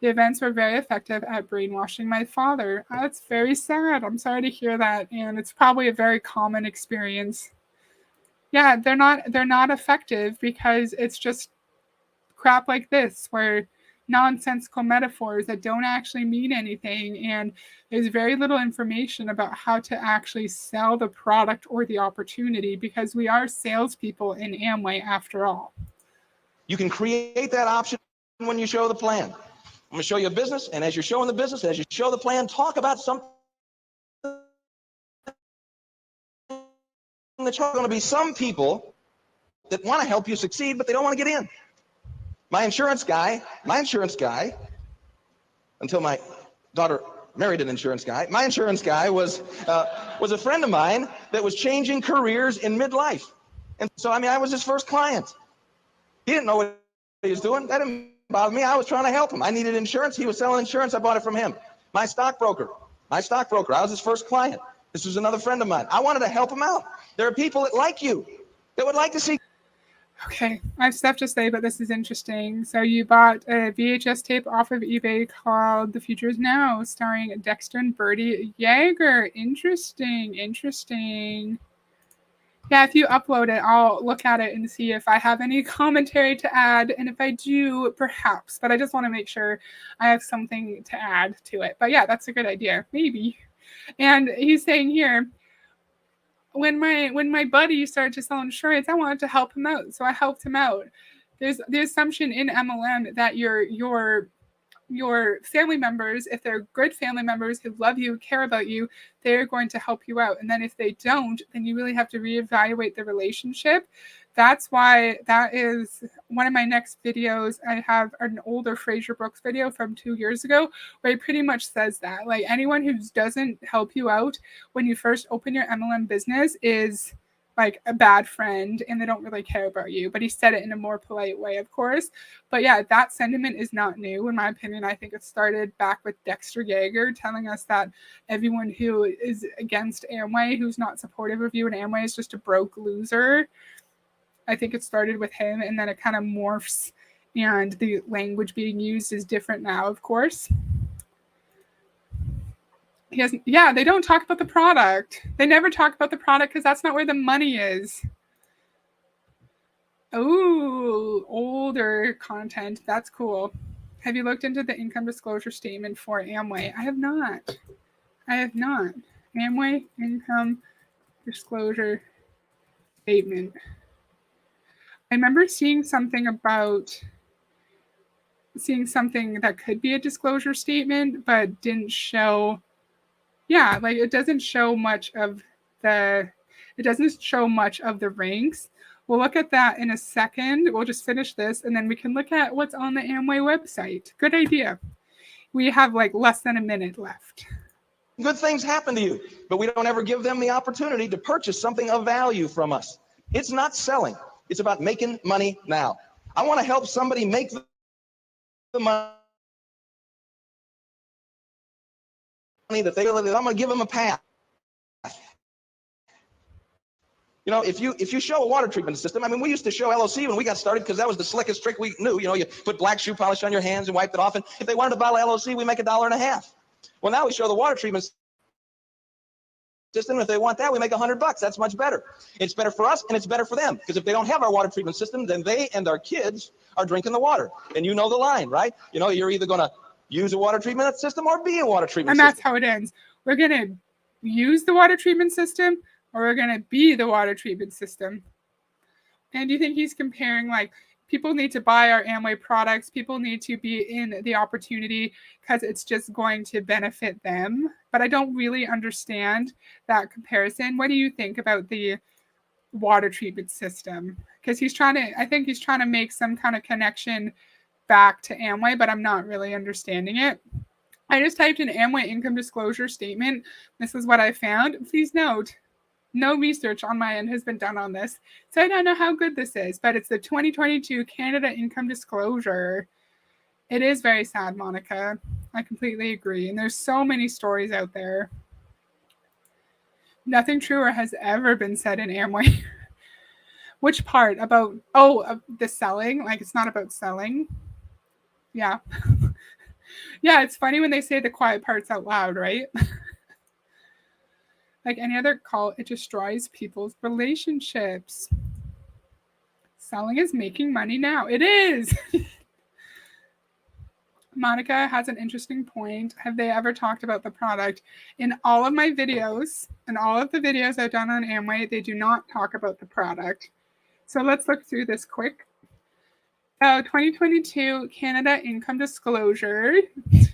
The events were very effective at brainwashing my father. That's very sad. I'm sorry to hear that, and it's probably a very common experience. Yeah, they're not effective because it's just crap like this where nonsensical metaphors that don't actually mean anything, and there's very little information about how to actually sell the product or the opportunity, because we are salespeople in Amway after all. You can create that option when you show the plan. I'm going to show you a business, and as you're showing the business, as you show the plan, talk about something that's going to be some people that want to help you succeed, but they don't want to get in. My insurance guy, until my daughter married an insurance guy, my insurance guy was a friend of mine that was changing careers in midlife. And so, I was his first client. He didn't know what he was doing. That didn't bother me. I was trying to help him. I needed insurance. He was selling insurance. I bought it from him. My stockbroker, I was his first client. This was another friend of mine. I wanted to help him out. There are people that like you, that would like to see. Okay, I have stuff to say, but this is interesting. So you bought a VHS tape off of eBay called The Future Is Now, starring Dexter and Bertie Yeager. Interesting. Yeah, if you upload it, I'll look at it and see if I have any commentary to add. And if I do, perhaps. But I just want to make sure I have something to add to it. But yeah, that's a good idea. Maybe. And he's saying here, when my buddy started to sell insurance, I wanted to help him out, so I helped him out. There's the assumption in MLM that your family members, if they're good family members who love you, care about you, they're going to help you out. And then if they don't, then you really have to reevaluate the relationship. That's why that is one of my next videos. I have an older Fraser Brooks video from 2 years ago where he pretty much says that. Like, anyone who doesn't help you out when you first open your MLM business is like a bad friend, and they don't really care about you. But he said it in a more polite way, of course. But yeah, that sentiment is not new, in my opinion. I think it started back with Dexter Yeager telling us that everyone who is against Amway, who's not supportive of you in Amway, is just a broke loser. I think it started with him, and then it kind of morphs, and the language being used is different now, of course. Yeah, they don't talk about the product. They never talk about the product because that's not where the money is. Oh, older content. That's cool. Have you looked into the income disclosure statement for Amway? I have not. Amway income disclosure statement. I remember seeing something about seeing something that could be a disclosure statement, but didn't show. Yeah, like it doesn't show much of the ranks. We'll look at that in a second. We'll just finish this and then we can look at what's on the Amway website. Good idea. We have like less than a minute left. Good things happen to you, but we don't ever give them the opportunity to purchase something of value from us. It's not selling. It's about making money now. I want to help somebody make the money that I'm going to give them a path. You know, if you show a water treatment system, I mean, we used to show LOC when we got started because that was the slickest trick we knew. You know, you put black shoe polish on your hands and wiped it off, and if they wanted to buy LOC, we make $1.50. Well, now we show the water treatment system. If they want that, we make $100. That's much better. It's better for us and it's better for them, because if they don't have our water treatment system, then they and our kids are drinking the water. And you know the line, right? You know, you're either going to use a water treatment system or be a water treatment system. And that's how it ends. We're going to use the water treatment system or we're going to be the water treatment system. And do you think he's comparing, like, people need to buy our Amway products, people need to be in the opportunity because it's just going to benefit them? But I don't really understand that comparison. What do you think about the water treatment system? Because I think he's trying to make some kind of connection back to Amway, but I'm not really understanding it. I just typed in Amway income disclosure statement. This is what I found. Please note, no research on my end has been done on this, so I don't know how good this is, but it's the 2022 Canada Income Disclosure. It is very sad, Monica. I completely agree. And there's so many stories out there. Nothing truer has ever been said in Amway. Which part? About, the selling? Like, it's not about selling. Yeah. Yeah, it's funny when they say the quiet parts out loud, right? Like any other cult, it destroys people's relationships. Selling is making money now. It is. Monica has an interesting point. Have they ever talked about the product? In all of my videos, and all of the videos I've done on Amway, they do not talk about the product. So let's look through this quick. 2022 Canada Income Disclosure. The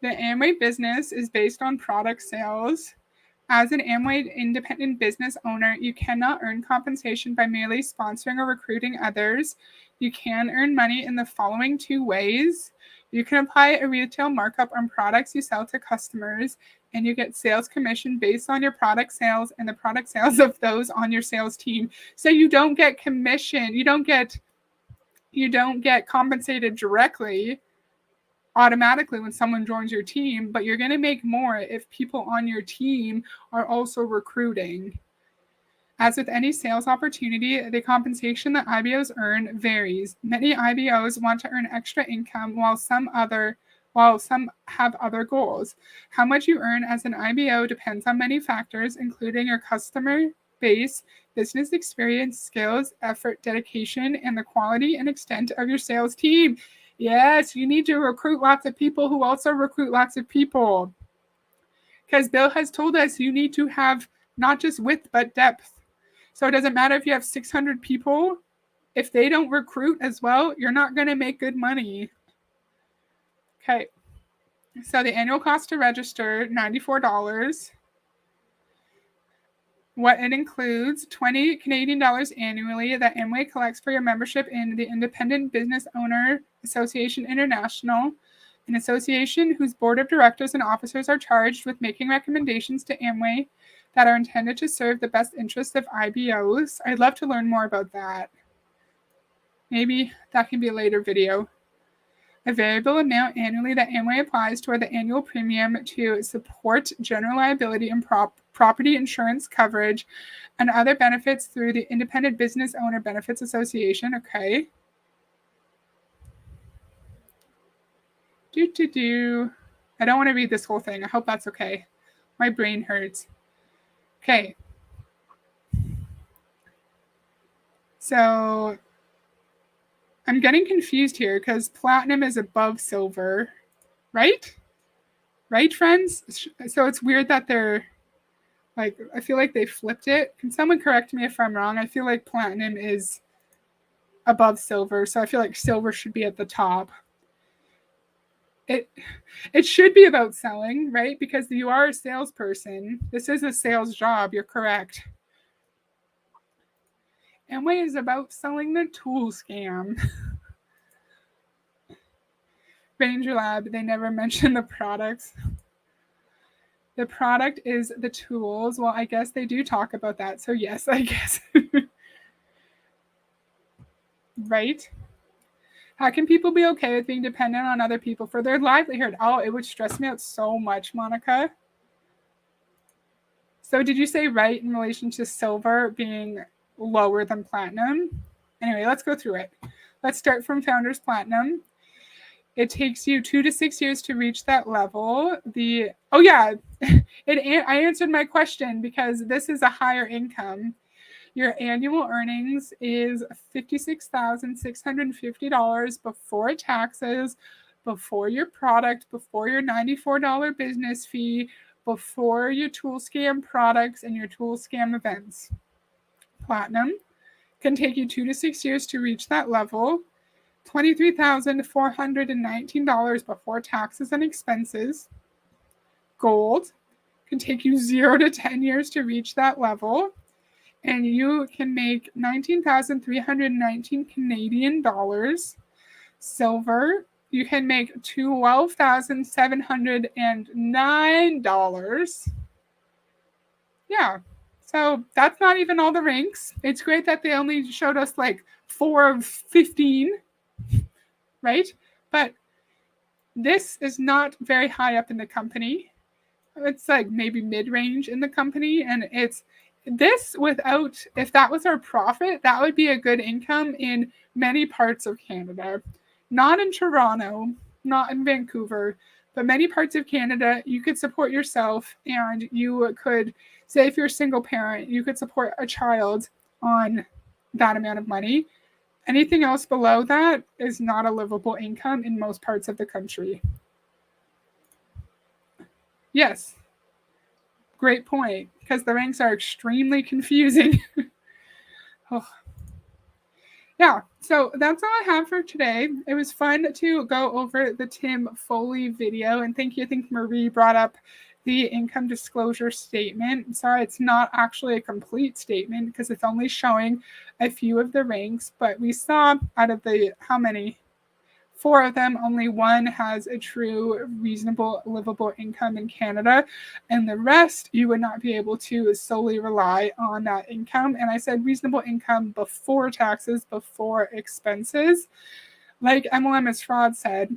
Amway business is based on product sales. As an Amway independent business owner, you cannot earn compensation by merely sponsoring or recruiting others. You can earn money in the following 2 ways. You can apply a retail markup on products you sell to customers, and you get sales commission based on your product sales and the product sales of those on your sales team. So you don't get commission. You don't get compensated directly automatically when someone joins your team, but you're going to make more if people on your team are also recruiting. As with any sales opportunity, the compensation that IBOs earn varies. Many IBOs want to earn extra income while some have other goals. How much you earn as an IBO depends on many factors, including your customer base, business experience, skills, effort, dedication, and the quality and extent of your sales team. Yes, you need to recruit lots of people who also recruit lots of people. Because Bill has told us you need to have not just width, but depth. So it doesn't matter if you have 600 people. If they don't recruit as well, you're not going to make good money. Okay. So the annual cost to register, $94. What it includes, 20 Canadian dollars annually that Amway collects for your membership in the Independent Business Owner Association International, an association whose board of directors and officers are charged with making recommendations to Amway that are intended to serve the best interests of IBOs. I'd love to learn more about that. Maybe that can be a later video. A variable amount annually that Amway applies toward the annual premium to support general liability and property insurance coverage and other benefits through the Independent Business Owner Benefits Association. Okay. I don't want to read this whole thing. I hope that's okay. My brain hurts. Okay. So I'm getting confused here because platinum is above silver, right? Right, friends? So it's weird that they're like, I feel like they flipped it. Can someone correct me if I'm wrong? I feel like platinum is above silver, so I feel like silver should be at the top. it should be about selling, right? Because you are a salesperson. This is a sales job. You're correct. Amway is about selling the tool scam. Ranger Lab, they never mention the products. The product is the tools. Well, I guess they do talk about that. So yes, I guess. Right? How can people be okay with being dependent on other people for their livelihood? Oh, it would stress me out so much, Monica. So did you say right in relation to silver being lower than platinum? Anyway, let's go through it. Let's start from Founders Platinum. It takes you 2 to 6 years to reach that level. I answered my question because this is a higher income. Your annual earnings is $56,650 before taxes, before your product, before your $94 business fee, before your tool scam products and your tool scam events. Platinum can take you 2 to 6 years to reach that level. $23,419 before taxes and expenses. Gold can take you 0 to 10 years to reach that level. And you can make 19,319 Canadian dollars. Silver, you can make $12,709. Yeah. So that's not even all the ranks. It's great that they only showed us like 4 of 15, right? But this is not very high up in the company. It's like maybe mid-range in the company. And it's this without, if that was our profit, that would be a good income in many parts of Canada. Not in Toronto, not in Vancouver, but many parts of Canada, you could support yourself and you could, say if you're a single parent, you could support a child on that amount of money. Anything else below that is not a livable income in most parts of the country. Yes. Great point, because the ranks are extremely confusing. Oh. Yeah, so that's all I have for today. It was fun to go over the Tim Foley video, and thank you. I think Marie brought up the income disclosure statement. Sorry, it's not actually a complete statement because it's only showing a few of the ranks, but we saw out of the, how many? 4 of them, only 1 has a true, reasonable, livable income in Canada. And the rest, you would not be able to solely rely on that income. And I said reasonable income before taxes, before expenses. Like MLM Fraud said,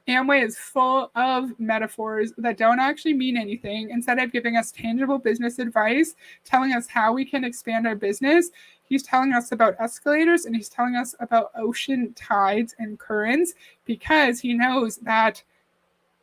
Amway is full of metaphors that don't actually mean anything. Instead of giving us tangible business advice, telling us how we can expand our business, he's telling us about escalators and he's telling us about ocean tides and currents, because he knows that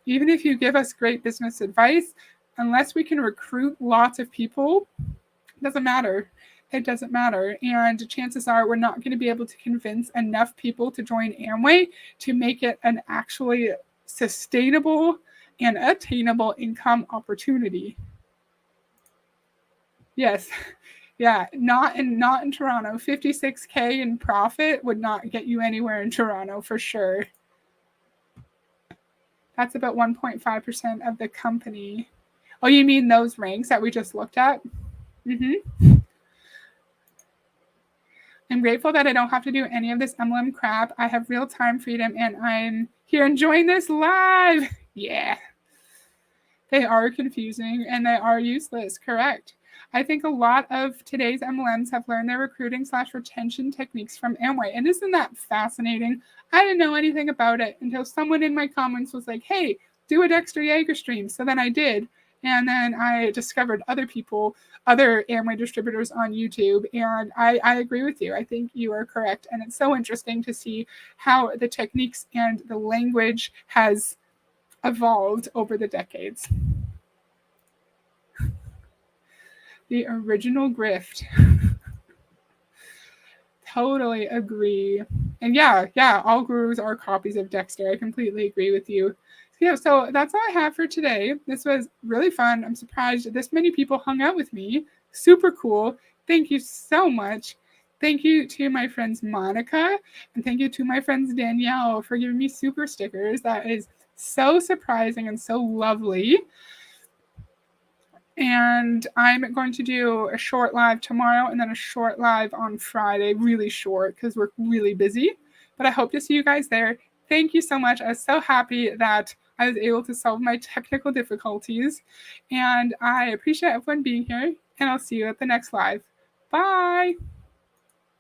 even if you give us great business advice, unless we can recruit lots of people, it doesn't matter. It doesn't matter. And chances are we're not going to be able to convince enough people to join Amway to make it an actually sustainable and attainable income opportunity. Yes. Yeah, not in Toronto. 56K in profit would not get you anywhere in Toronto for sure. That's about 1.5% of the company. Oh, you mean those ranks that we just looked at? Mm-hmm. I'm grateful that I don't have to do any of this MLM crap. I have real-time freedom and I'm here enjoying this live. Yeah. They are confusing and they are useless, correct. I think a lot of today's MLMs have learned their recruiting/retention techniques from Amway. And isn't that fascinating? I didn't know anything about it until someone in my comments was like, hey, do a Dexter Yeager stream. So then I did. And then I discovered other people, other Amway distributors on YouTube. And I agree with you. I think you are correct. And it's so interesting to see how the techniques and the language has evolved over the decades. The original grift. Totally agree. And yeah, all gurus are copies of Dexter. I completely agree with you. Yeah, so that's all I have for today. This was really fun. I'm surprised this many people hung out with me. Super cool. Thank you so much. Thank you to my friends Monica, and thank you to my friends Danielle for giving me super stickers. That is so surprising and so lovely. And I'm going to do a short live tomorrow and then a short live on Friday, really short because we're really busy. But I hope to see you guys there. Thank you so much. I was so happy that I was able to solve my technical difficulties. And I appreciate everyone being here. And I'll see you at the next live. Bye.